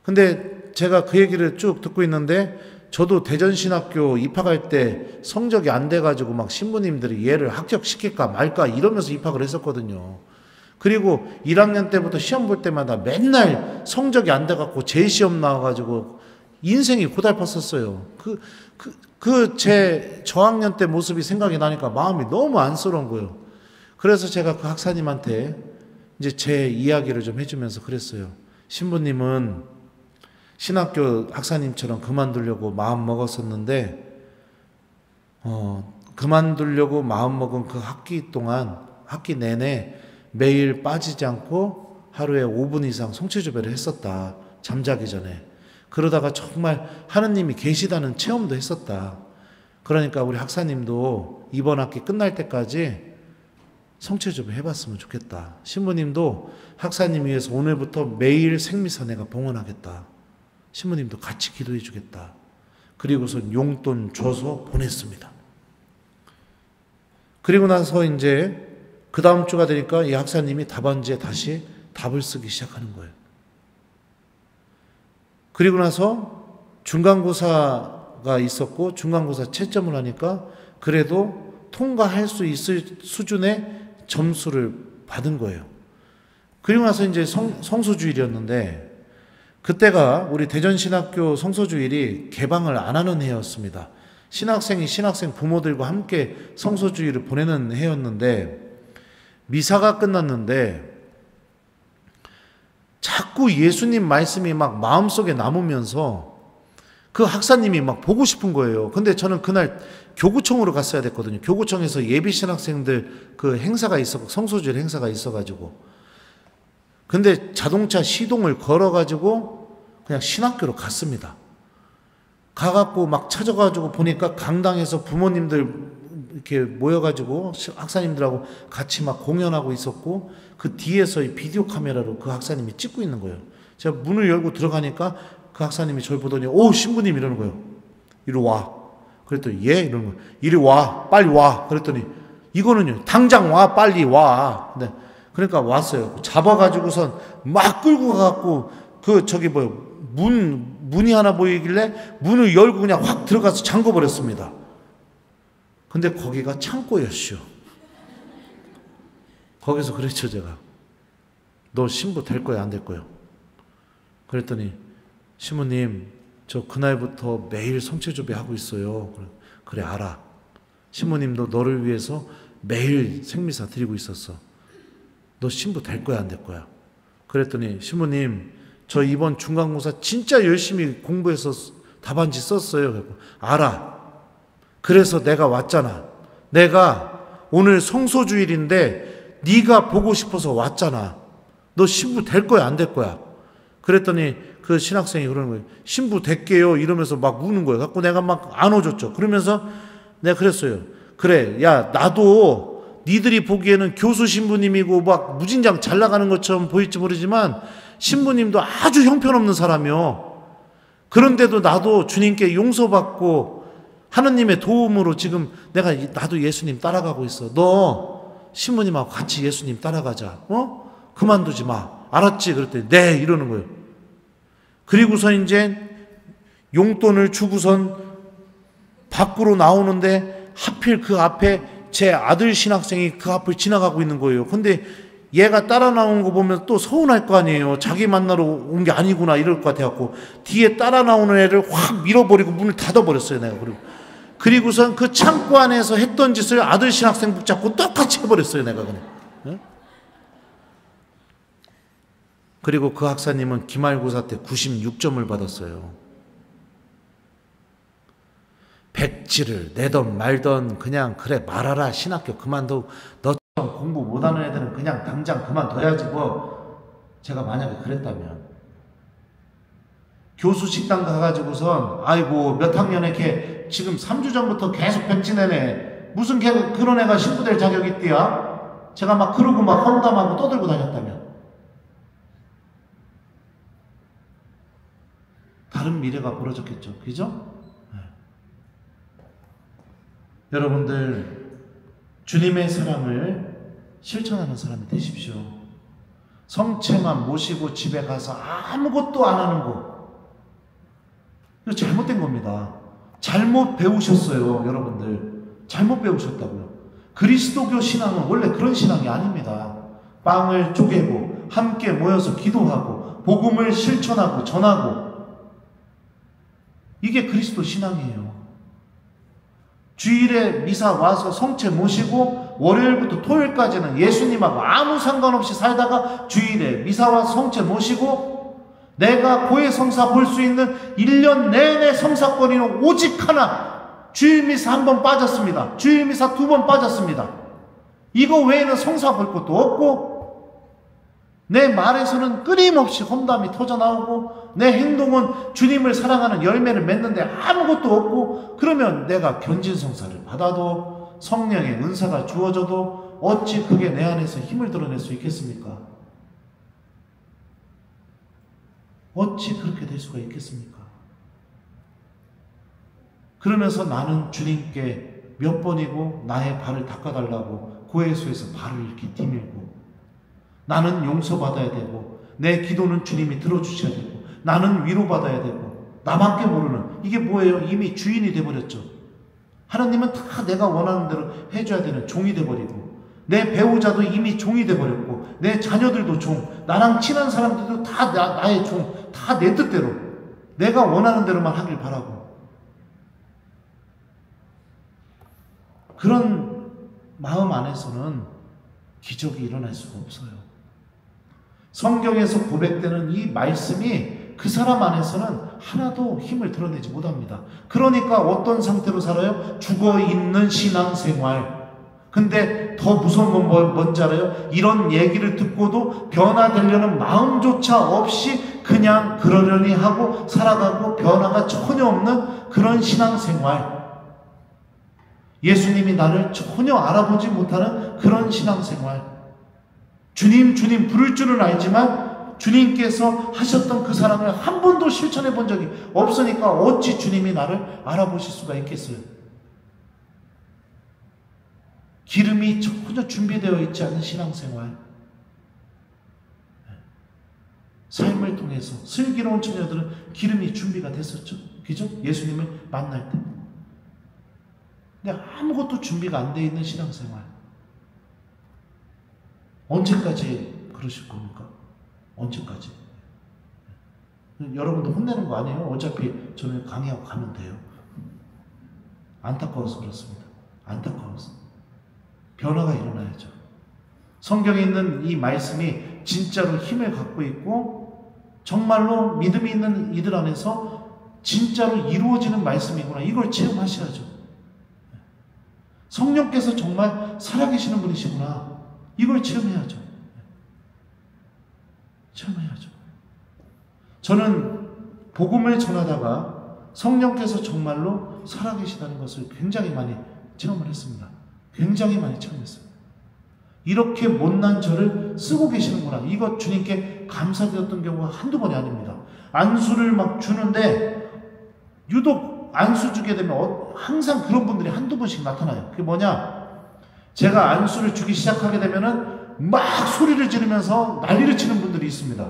근데 제가 그 얘기를 쭉 듣고 있는데 저도 대전신학교 입학할 때 성적이 안 돼가지고 막 신부님들이 얘를 합격시킬까 말까 이러면서 입학을 했었거든요. 그리고 1학년 때부터 시험 볼 때마다 맨날 성적이 안 돼갖고 재시험 나와가지고 인생이 고달팠었어요. 제 저학년 때 모습이 생각이 나니까 마음이 너무 안쓰러운 거예요. 그래서 제가 그 학사님한테 이제 제 이야기를 좀 해주면서 그랬어요. 신부님은 신학교 학사님처럼 그만두려고 마음 먹었었는데, 그만두려고 마음 먹은 그 학기 내내 매일 빠지지 않고 하루에 5분 이상 성취주배를 했었다. 잠자기 전에. 그러다가 정말 하느님이 계시다는 체험도 했었다. 그러니까 우리 학사님도 이번 학기 끝날 때까지 성취주배 해봤으면 좋겠다. 신부님도 학사님 위해서 오늘부터 매일 생미사 내가 봉헌하겠다. 신부님도 같이 기도해 주겠다. 그리고선 용돈 줘서 보냈습니다. 그리고 나서 이제 그 다음 주가 되니까 이 학사님이 답안지에 다시 답을 쓰기 시작하는 거예요. 그리고 나서 중간고사가 있었고 중간고사 채점을 하니까 그래도 통과할 수 있을 수준의 점수를 받은 거예요. 그리고 나서 이제 성소주일이었는데 그때가 우리 대전신학교 성소주일이 개방을 안 하는 해였습니다. 신학생이 신학생 부모들과 함께 성소주일을 보내는 해였는데 미사가 끝났는데 자꾸 예수님 말씀이 막 마음속에 남으면서 그 학사님이 막 보고 싶은 거예요. 근데 저는 그날 교구청으로 갔어야 됐거든요. 교구청에서 예비 신학생들 그 행사가 성소주일 행사가 있어가지고. 근데 자동차 시동을 걸어가지고 그냥 신학교로 갔습니다. 가갖고 막 찾아가지고 보니까 강당에서 부모님들 이렇게 모여가지고 학사님들하고 같이 막 공연하고 있었고 그 뒤에서 이 비디오 카메라로 그 학사님이 찍고 있는 거예요. 제가 문을 열고 들어가니까 그 학사님이 저를 보더니 오 신부님 이러는 거예요. 이리 와. 그랬더니 예 이러는 거예요. 이리 와 빨리 와. 그랬더니 이거는요 당장 와 빨리 와. 네. 그러니까 왔어요. 잡아가지고선 막 끌고 가갖고 문이 하나 보이길래 문을 열고 그냥 확 들어가서 잠궈버렸습니다. 근데 거기가 창고였슈. 거기서 그랬죠 제가. 너 신부 될 거야 안 될 거야? 그랬더니 신부님 저 그날부터 매일 성체조배 하고 있어요. 그래 알아. 신부님도 너를 위해서 매일 생미사 드리고 있었어. 너 신부 될 거야 안 될 거야? 그랬더니 신부님 저 이번 중간고사 진짜 열심히 공부해서 답안지 썼어요. 그래서 알아. 그래서 내가 왔잖아. 내가 오늘 성소주일인데 네가 보고 싶어서 왔잖아. 너 신부 될 거야 안 될 거야? 그랬더니 그 신학생이 그러는 거예요. 신부 될게요 이러면서 막 우는 거예요. 갖고 내가 막 안아줬죠. 그러면서 내가 그랬어요. 그래 야 나도 니들이 보기에는 교수 신부님이고 막 무진장 잘 나가는 것처럼 보일지 모르지만 신부님도 아주 형편없는 사람이요. 그런데도 나도 주님께 용서받고 하느님의 도움으로 지금 나도 예수님 따라가고 있어. 너 신부님하고 같이 예수님 따라가자. 그만두지 마. 알았지? 그랬더니 네 이러는 거예요. 그리고서 이제 용돈을 주고선 밖으로 나오는데 하필 그 앞에 제 아들 신학생이 그 앞을 지나가고 있는 거예요. 근데 얘가 따라 나오는 거 보면 또 서운할 거 아니에요. 자기 만나러 온 게 아니구나 이럴 것 같아갖고 뒤에 따라 나오는 애를 확 밀어버리고 문을 닫아버렸어요. 내가 그리고선 그 창고 안에서 했던 짓을 아들 신학생 붙잡고 똑같이 해버렸어요. 내가 그냥. 네? 그리고 그 학사님은 기말고사 때 96점을 받았어요. 백지를 내던 말던 그냥 그래 말아라 신학교 그만둬. 너처럼 공부 못하는 애들은 그냥 당장 그만둬야지 뭐. 제가 만약에 그랬다면 교수 식당 가가지고선 아이고 몇 학년에 걔 지금 3주 전부터 계속 백지 내네. 무슨 걔 그런 애가 신부 될 자격이 있디야? 제가 막 그러고 막 험담하고 떠들고 다녔다면 다른 미래가 벌어졌겠죠. 그죠? 네. 여러분들 주님의 사랑을 실천하는 사람이 되십시오. 성체만 모시고 집에 가서 아무것도 안 하는 거 이거 잘못된 겁니다. 잘못 배우셨어요. 여러분들 잘못 배우셨다고요. 그리스도교 신앙은 원래 그런 신앙이 아닙니다. 빵을 쪼개고 함께 모여서 기도하고 복음을 실천하고 전하고 이게 그리스도 신앙이에요. 주일에 미사 와서 성체 모시고 월요일부터 토요일까지는 예수님하고 아무 상관없이 살다가 주일에 미사와 성체 모시고 내가 고해 성사 볼 수 있는 1년 내내 성사거리는 오직 하나. 주일 미사 1번 빠졌습니다. 주일 미사 2번 빠졌습니다. 이거 외에는 성사 볼 것도 없고 내 말에서는 끊임없이 험담이 터져나오고 내 행동은 주님을 사랑하는 열매를 맺는데 아무것도 없고 그러면 내가 견진성사를 받아도 성령의 은사가 주어져도 어찌 그게 내 안에서 힘을 드러낼 수 있겠습니까? 어찌 그렇게 될 수가 있겠습니까? 그러면서 나는 주님께 몇 번이고 나의 발을 닦아달라고 고해수에서 발을 이렇게 디밀고 나는 용서받아야 되고 내 기도는 주님이 들어주셔야 되고 나는 위로받아야 되고 나밖에 모르는 이게 뭐예요? 이미 주인이 돼버렸죠. 하나님은 다 내가 원하는 대로 해줘야 되는 종이 돼버리고 내 배우자도 이미 종이 돼버렸고 내 자녀들도 종, 나랑 친한 사람들도 다 나의 종, 다 내 뜻대로 내가 원하는 대로만 하길 바라고 그런 마음 안에서는 기적이 일어날 수가 없어요. 성경에서 고백되는 이 말씀이 그 사람 안에서는 하나도 힘을 드러내지 못합니다. 그러니까 어떤 상태로 살아요? 죽어있는 신앙생활. 근데 더 무서운 건 뭔지 알아요? 이런 얘기를 듣고도 변화되려는 마음조차 없이 그냥 그러려니 하고 살아가고 변화가 전혀 없는 그런 신앙생활. 예수님이 나를 전혀 알아보지 못하는 그런 신앙생활. 주님 부를 줄은 알지만 주님께서 하셨던 그 사랑을 한 번도 실천해 본 적이 없으니까 어찌 주님이 나를 알아보실 수가 있겠어요? 기름이 전혀 준비되어 있지 않은 신앙생활. 삶을 통해서 슬기로운 처녀들은 기름이 준비가 됐었죠. 그죠? 예수님을 만날 때. 근데 아무것도 준비가 안 돼 있는 신앙생활. 언제까지 그러실 겁니까? 언제까지? 여러분도 혼내는 거 아니에요? 어차피 저는 강의하고 가면 돼요. 안타까워서 그렇습니다. 안타까워서. 변화가 일어나야죠. 성경에 있는 이 말씀이 진짜로 힘을 갖고 있고 정말로 믿음이 있는 이들 안에서 진짜로 이루어지는 말씀이구나. 이걸 체험하셔야죠. 성령께서 정말 살아계시는 분이시구나. 이걸 체험해야죠. 체험해야죠. 저는 복음을 전하다가 성령께서 정말로 살아계시다는 것을 굉장히 많이 체험을 했습니다. 굉장히 많이 체험했어요. 이렇게 못난 저를 쓰고 계시는구나. 이거 주님께 감사드렸던 경우가 한두 번이 아닙니다. 안수를 막 주는데 유독 안수 주게 되면 항상 그런 분들이 한두 번씩 나타나요. 그게 뭐냐? 제가 안수를 주기 시작하게 되면은 막 소리를 지르면서 난리를 치는 분들이 있습니다.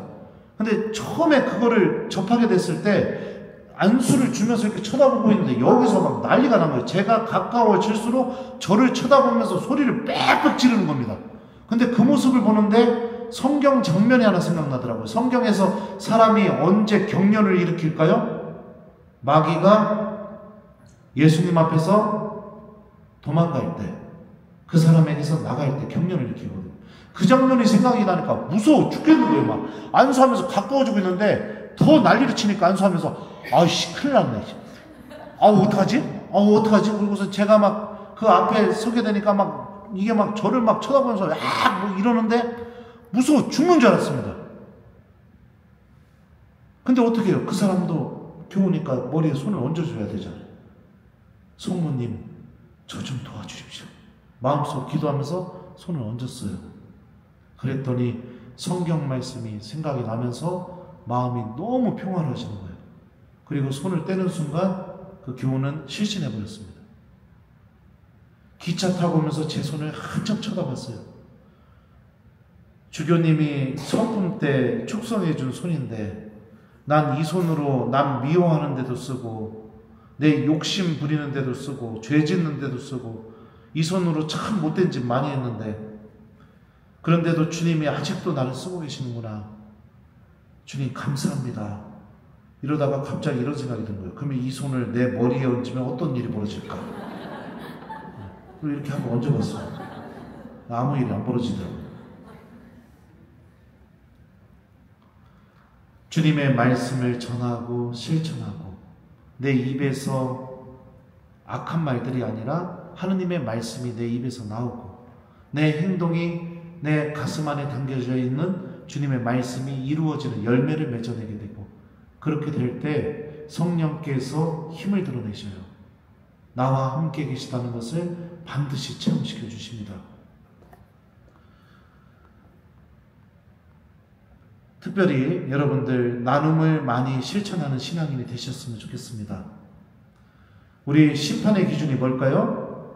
근데 처음에 그거를 접하게 됐을 때 안수를 주면서 이렇게 쳐다보고 있는데 여기서 막 난리가 난 거예요. 제가 가까워질수록 저를 쳐다보면서 소리를 빽빽 지르는 겁니다. 근데 그 모습을 보는데 성경 장면이 하나 생각나더라고요. 성경에서 사람이 언제 경련을 일으킬까요? 마귀가 예수님 앞에서 도망갈 때, 그 사람에게서 나갈 때 경련을 일으키거든요. 그 장면이 생각이 나니까 무서워 죽겠는 거예요. 막 안수하면서 가까워지고 있는데 더 난리를 치니까 안수하면서 아이씨 큰일 났네. 어떡하지? 어떡하지? 그리고서 제가 막 그 앞에 서게 되니까 막 이게 막 저를 막 쳐다보면서 뭐 이러는데 무서워 죽는 줄 알았습니다. 근데 어떻게 해요? 그 사람도 겨우니까 머리에 손을 얹어줘야 되잖아요. 성모님 저 좀 도와주십시오. 마음속 기도하면서 손을 얹었어요. 그랬더니 성경 말씀이 생각이 나면서 마음이 너무 평화로워지는 거예요. 그리고 손을 떼는 순간 그 교훈은 실신해 버렸습니다. 기차 타고 오면서 제 손을 한참 쳐다봤어요. 주교님이 성품 때 축성해 준 손인데 난 이 손으로 남 미워하는 데도 쓰고 내 욕심 부리는 데도 쓰고 죄 짓는 데도 쓰고 이 손으로 참 못된 짓 많이 했는데 그런데도 주님이 아직도 나를 쓰고 계시는구나. 주님 감사합니다. 이러다가 갑자기 이런 생각이 든 거예요. 그러면 이 손을 내 머리에 얹으면 어떤 일이 벌어질까? 그리고 이렇게 한번 얹어봤어요. 아무 일이 안 벌어지더라고요. 주님의 말씀을 전하고 실천하고 내 입에서 악한 말들이 아니라 하느님의 말씀이 내 입에서 나오고 내 행동이 내 가슴 안에 담겨져 있는 주님의 말씀이 이루어지는 열매를 맺어내게 되고 그렇게 될 때 성령께서 힘을 드러내셔요. 나와 함께 계시다는 것을 반드시 체험시켜 주십니다. 특별히 여러분들 나눔을 많이 실천하는 신앙인이 되셨으면 좋겠습니다. 우리 심판의 기준이 뭘까요?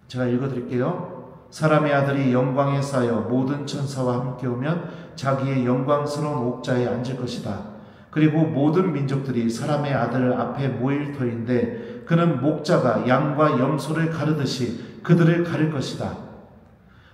제가 읽어드릴게요. 사람의 아들이 영광에 쌓여 모든 천사와 함께 오면 자기의 영광스러운 옥자에 앉을 것이다. 그리고 모든 민족들이 사람의 아들 앞에 모일 터인데 그는 목자가 양과 염소를 가르듯이 그들을 가를 것이다.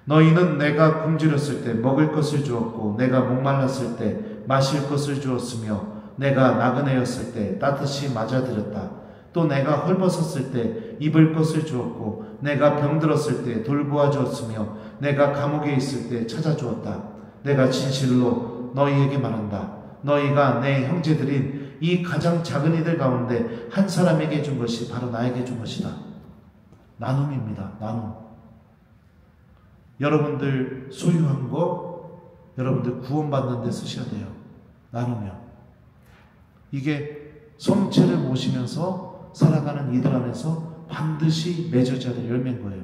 너희는 내가 굶주렸을 때 먹을 것을 주었고 내가 목말랐을 때 마실 것을 주었으며 내가 나그네였을 때 따뜻이 맞아들였다. 또 내가 헐벗었을 때 입을 것을 주었고 내가 병들었을 때 돌보아 주었으며 내가 감옥에 있을 때 찾아주었다. 내가 진실로 너희에게 말한다. 너희가 내 형제들인 이 가장 작은 이들 가운데 한 사람에게 준 것이 바로 나에게 준 것이다. 나눔입니다. 나눔. 여러분들 소유한 거 여러분들 구원받는 데 쓰셔야 돼요. 나누면. 이게 성체를 모시면서 살아가는 이들 안에서 반드시 맺어져야 될 열매인 거예요.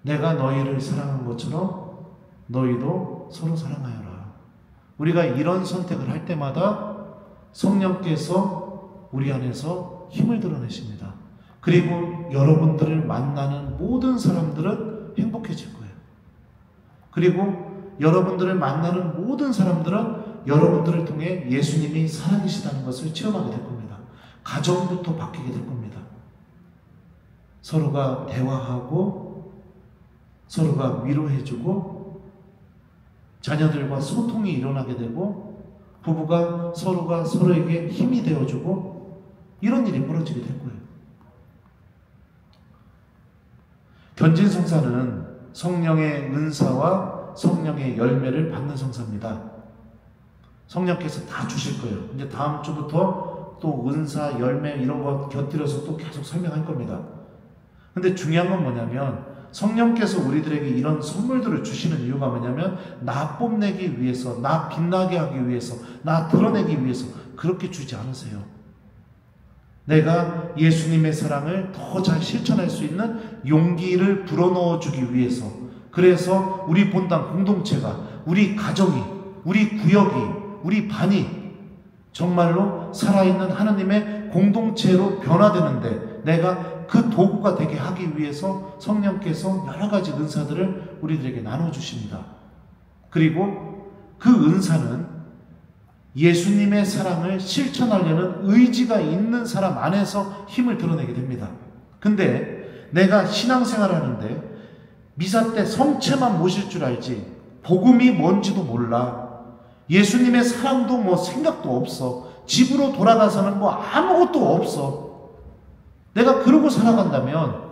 내가 너희를 사랑한 것처럼 너희도 서로 사랑하여라. 우리가 이런 선택을 할 때마다 성령께서 우리 안에서 힘을 드러내십니다. 그리고 여러분들을 만나는 모든 사람들은 행복해질 거예요. 그리고 여러분들을 만나는 모든 사람들은 여러분들을 통해 예수님이 살아계시다는 것을 체험하게 될 겁니다. 가정부터 바뀌게 될 겁니다. 서로가 대화하고 서로가 위로해주고 자녀들과 소통이 일어나게 되고 부부가 서로가 서로에게 힘이 되어주고 이런 일이 벌어지게 될 거예요. 견진성사는 성령의 은사와 성령의 열매를 받는 성사입니다. 성령께서 다 주실 거예요. 이제 다음 주부터 또 은사, 열매 이런 거 곁들여서 또 계속 설명할 겁니다. 근데 중요한 건 뭐냐면 성령께서 우리들에게 이런 선물들을 주시는 이유가 뭐냐면 나 뽐내기 위해서, 나 빛나게 하기 위해서, 나 드러내기 위해서 그렇게 주지 않으세요. 내가 예수님의 사랑을 더 잘 실천할 수 있는 용기를 불어넣어 주기 위해서, 그래서 우리 본당 공동체가, 우리 가정이, 우리 구역이, 우리 반이 정말로 살아있는 하나님의 공동체로 변화되는데 내가 그 도구가 되게 하기 위해서 성령께서 여러 가지 은사들을 우리들에게 나눠주십니다. 그리고 그 은사는 예수님의 사랑을 실천하려는 의지가 있는 사람 안에서 힘을 드러내게 됩니다. 근데 내가 신앙생활을 하는데 미사 때 성체만 모실 줄 알지 복음이 뭔지도 몰라. 예수님의 사랑도 뭐 생각도 없어. 집으로 돌아가서는 뭐 아무것도 없어. 내가 그러고 살아간다면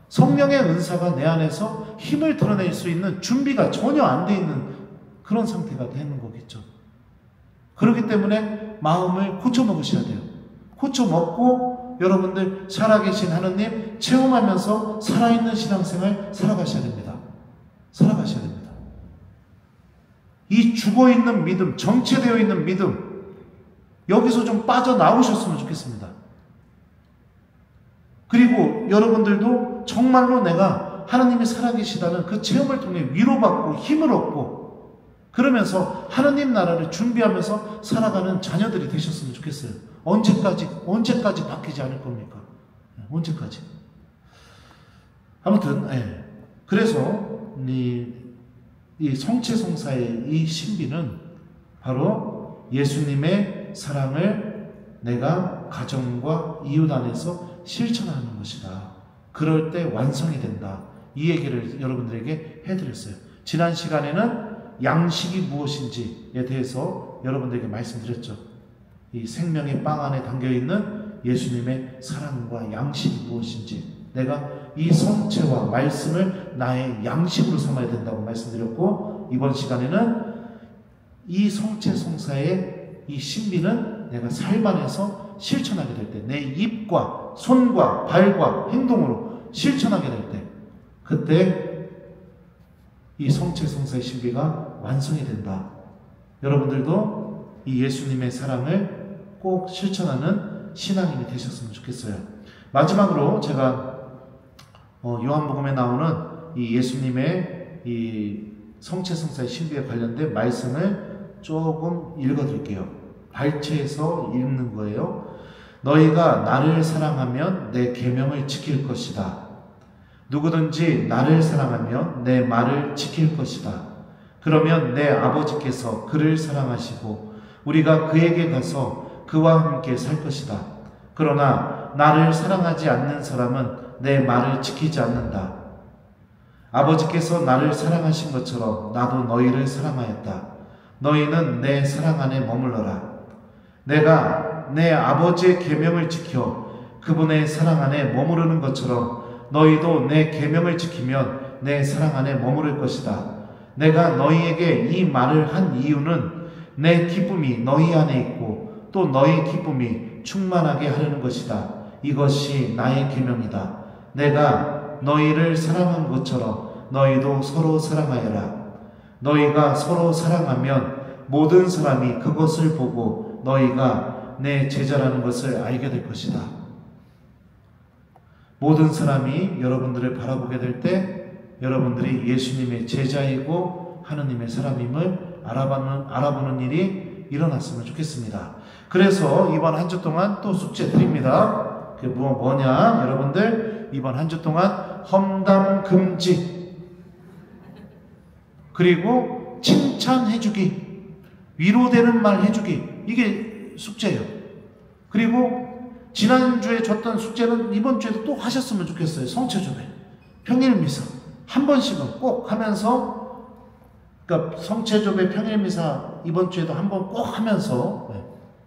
성령의 은사가 내 안에서 힘을 드러낼 수 있는 준비가 전혀 안 돼 있는 그런 상태가 되는 거겠죠. 그렇기 때문에 마음을 고쳐먹으셔야 돼요. 고쳐먹고 여러분들 살아계신 하나님 체험하면서 살아있는 신앙생활 살아가셔야 됩니다. 살아가셔야 됩니다. 이 죽어있는 믿음, 정체되어 있는 믿음, 여기서 좀 빠져나오셨으면 좋겠습니다. 그리고 여러분들도 정말로 내가 하나님이 살아계시다는 그 체험을 통해 위로받고 힘을 얻고 그러면서 하나님 나라를 준비하면서 살아가는 자녀들이 되셨으면 좋겠어요. 언제까지 바뀌지 않을 겁니까? 언제까지? 아무튼 그래서 이 성체성사의 이 신비는 바로 예수님의 사랑을 내가 가정과 이웃 안에서 실천하는 것이다. 그럴 때 완성이 된다. 이 얘기를 여러분들에게 해드렸어요. 지난 시간에는 양식이 무엇인지에 대해서 여러분들에게 말씀드렸죠. 이 생명의 빵 안에 담겨있는 예수님의 사랑과 양식이 무엇인지, 내가 이 성체와 말씀을 나의 양식으로 삼아야 된다고 말씀드렸고, 이번 시간에는 이 성체 성사의 이 신비는 내가 삶 안에서 실천하게 될 때, 내 입과 손과 발과 행동으로 실천하게 될 때, 그때 이 성체 성사의 신비가 완성이 된다. 여러분들도 이 예수님의 사랑을 꼭 실천하는 신앙인이 되셨으면 좋겠어요. 마지막으로 제가 요한복음에 나오는 이 예수님의 이 성체 성사의 신비에 관련된 말씀을 조금 읽어드릴게요. 발췌해서 읽는 거예요. 너희가 나를 사랑하면 내 계명을 지킬 것이다. 누구든지 나를 사랑하면 내 말을 지킬 것이다. 그러면 내 아버지께서 그를 사랑하시고 우리가 그에게 가서 그와 함께 살 것이다. 그러나 나를 사랑하지 않는 사람은 내 말을 지키지 않는다. 아버지께서 나를 사랑하신 것처럼 나도 너희를 사랑하였다. 너희는 내 사랑 안에 머물러라. 내가 내 아버지의 계명을 지켜 그분의 사랑 안에 머무르는 것처럼 너희도 내 계명을 지키면 내 사랑 안에 머무를 것이다. 내가 너희에게 이 말을 한 이유는 내 기쁨이 너희 안에 있고 또 너희 기쁨이 충만하게 하려는 것이다. 이것이 나의 계명이다. 내가 너희를 사랑한 것처럼 너희도 서로 사랑하여라. 너희가 서로 사랑하면 모든 사람이 그것을 보고 너희가 내 제자라는 것을 알게 될 것이다. 모든 사람이 여러분들을 바라보게 될 때 여러분들이 예수님의 제자이고 하느님의 사람임을 알아보는 일이 일어났으면 좋겠습니다. 그래서 이번 한 주 동안 또 숙제 드립니다. 그게 뭐냐? 여러분들 이번 한 주 동안 험담 금지, 그리고 칭찬해주기, 위로되는 말 해주기, 이게 숙제예요. 그리고 지난주에 줬던 숙제는 이번 주에도 또 하셨으면 좋겠어요. 성체조회, 평일미사 한 번씩은 꼭 하면서, 그러니까 성체조회, 평일미사 이번 주에도 한 번 꼭 하면서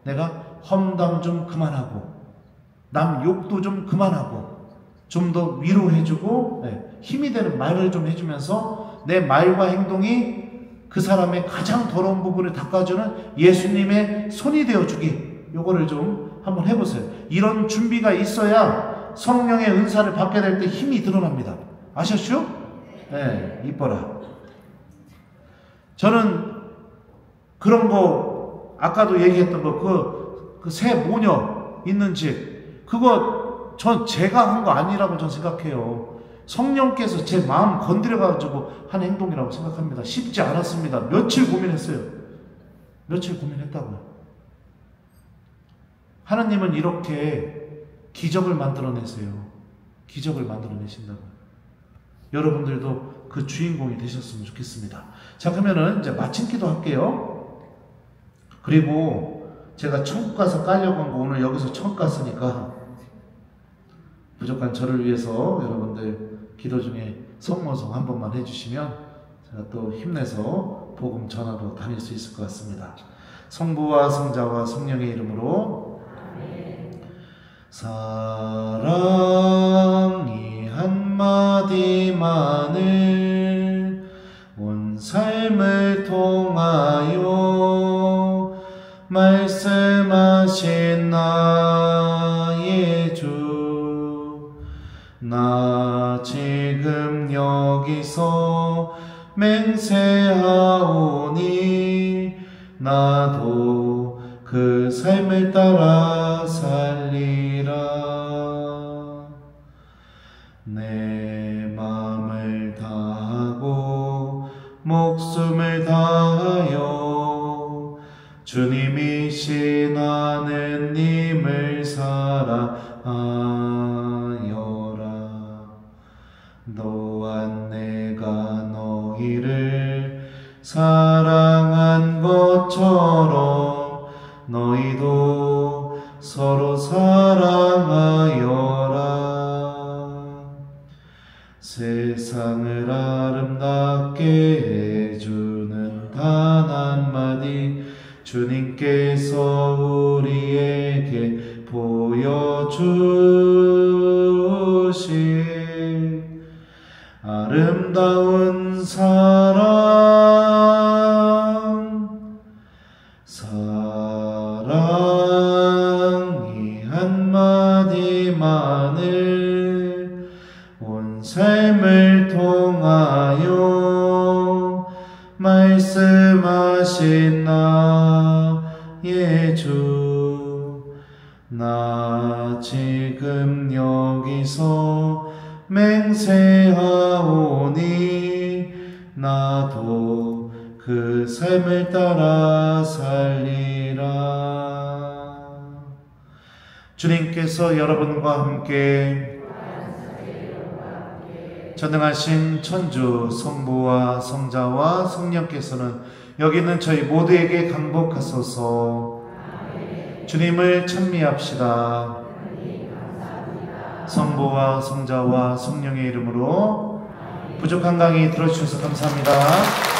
내가 험담 좀 그만하고 남 욕도 좀 그만하고 좀 더 위로해주고 힘이 되는 말을 좀 해주면서 내 말과 행동이 그 사람의 가장 더러운 부분을 닦아주는 예수님의 손이 되어주기, 요거를 좀 한번 해보세요. 이런 준비가 있어야 성령의 은사를 받게 될 때 힘이 드러납니다. 아셨죠? 네, 이뻐라. 저는 그런 거 아까도 얘기했던 거, 그 새 모녀 있는 집, 그거 제가 한 거 아니라고 전 생각해요. 성령께서 제 마음 건드려가지고 한 행동이라고 생각합니다. 쉽지 않았습니다. 며칠 고민했어요. 며칠 고민했다고요. 하나님은 이렇게 기적을 만들어내세요. 기적을 만들어내신다고. 여러분들도 그 주인공이 되셨으면 좋겠습니다. 자, 그러면은 이제 마침 기도할게요. 그리고 제가 천국 가서 깔려고 한 거 오늘 여기서 천국 갔으니까 부족한 저를 위해서 여러분들 기도 중에 성모성 한 번만 해주시면 제가 또 힘내서 복음 전하러 다닐 수 있을 것 같습니다. 성부와 성자와 성령의 이름으로. 사랑이 한마디만을 온 삶을 통하여 말씀하신 나의 주, 나 지금 여기서 맹세하오니 나도 그 삶을 따라 살리라. 내 마음을 다하고 목숨을 다하여 주님이신 하느님을 사랑하여라. 또한 내가 너희를 사랑한 것처럼 너희도 서로 사랑하여라. 세상을 아름답게 해주는 단 한마디 주님께서 우리에게 보여주신 아름다운 사랑이 한마디만을 온 삶을 통하여 말씀하신 나의 주, 나 지금 여기서 맹세하오니 나도 그 삶을 따라 살리라. 주님께서 여러분과 함께 전능하신 천주 성부와 성자와 성령께서는 여기 있는 저희 모두에게 강복하소서. 주님을 찬미합시다. 성부와 성자와 성령의 이름으로. 부족한 강의 들어주셔서 감사합니다.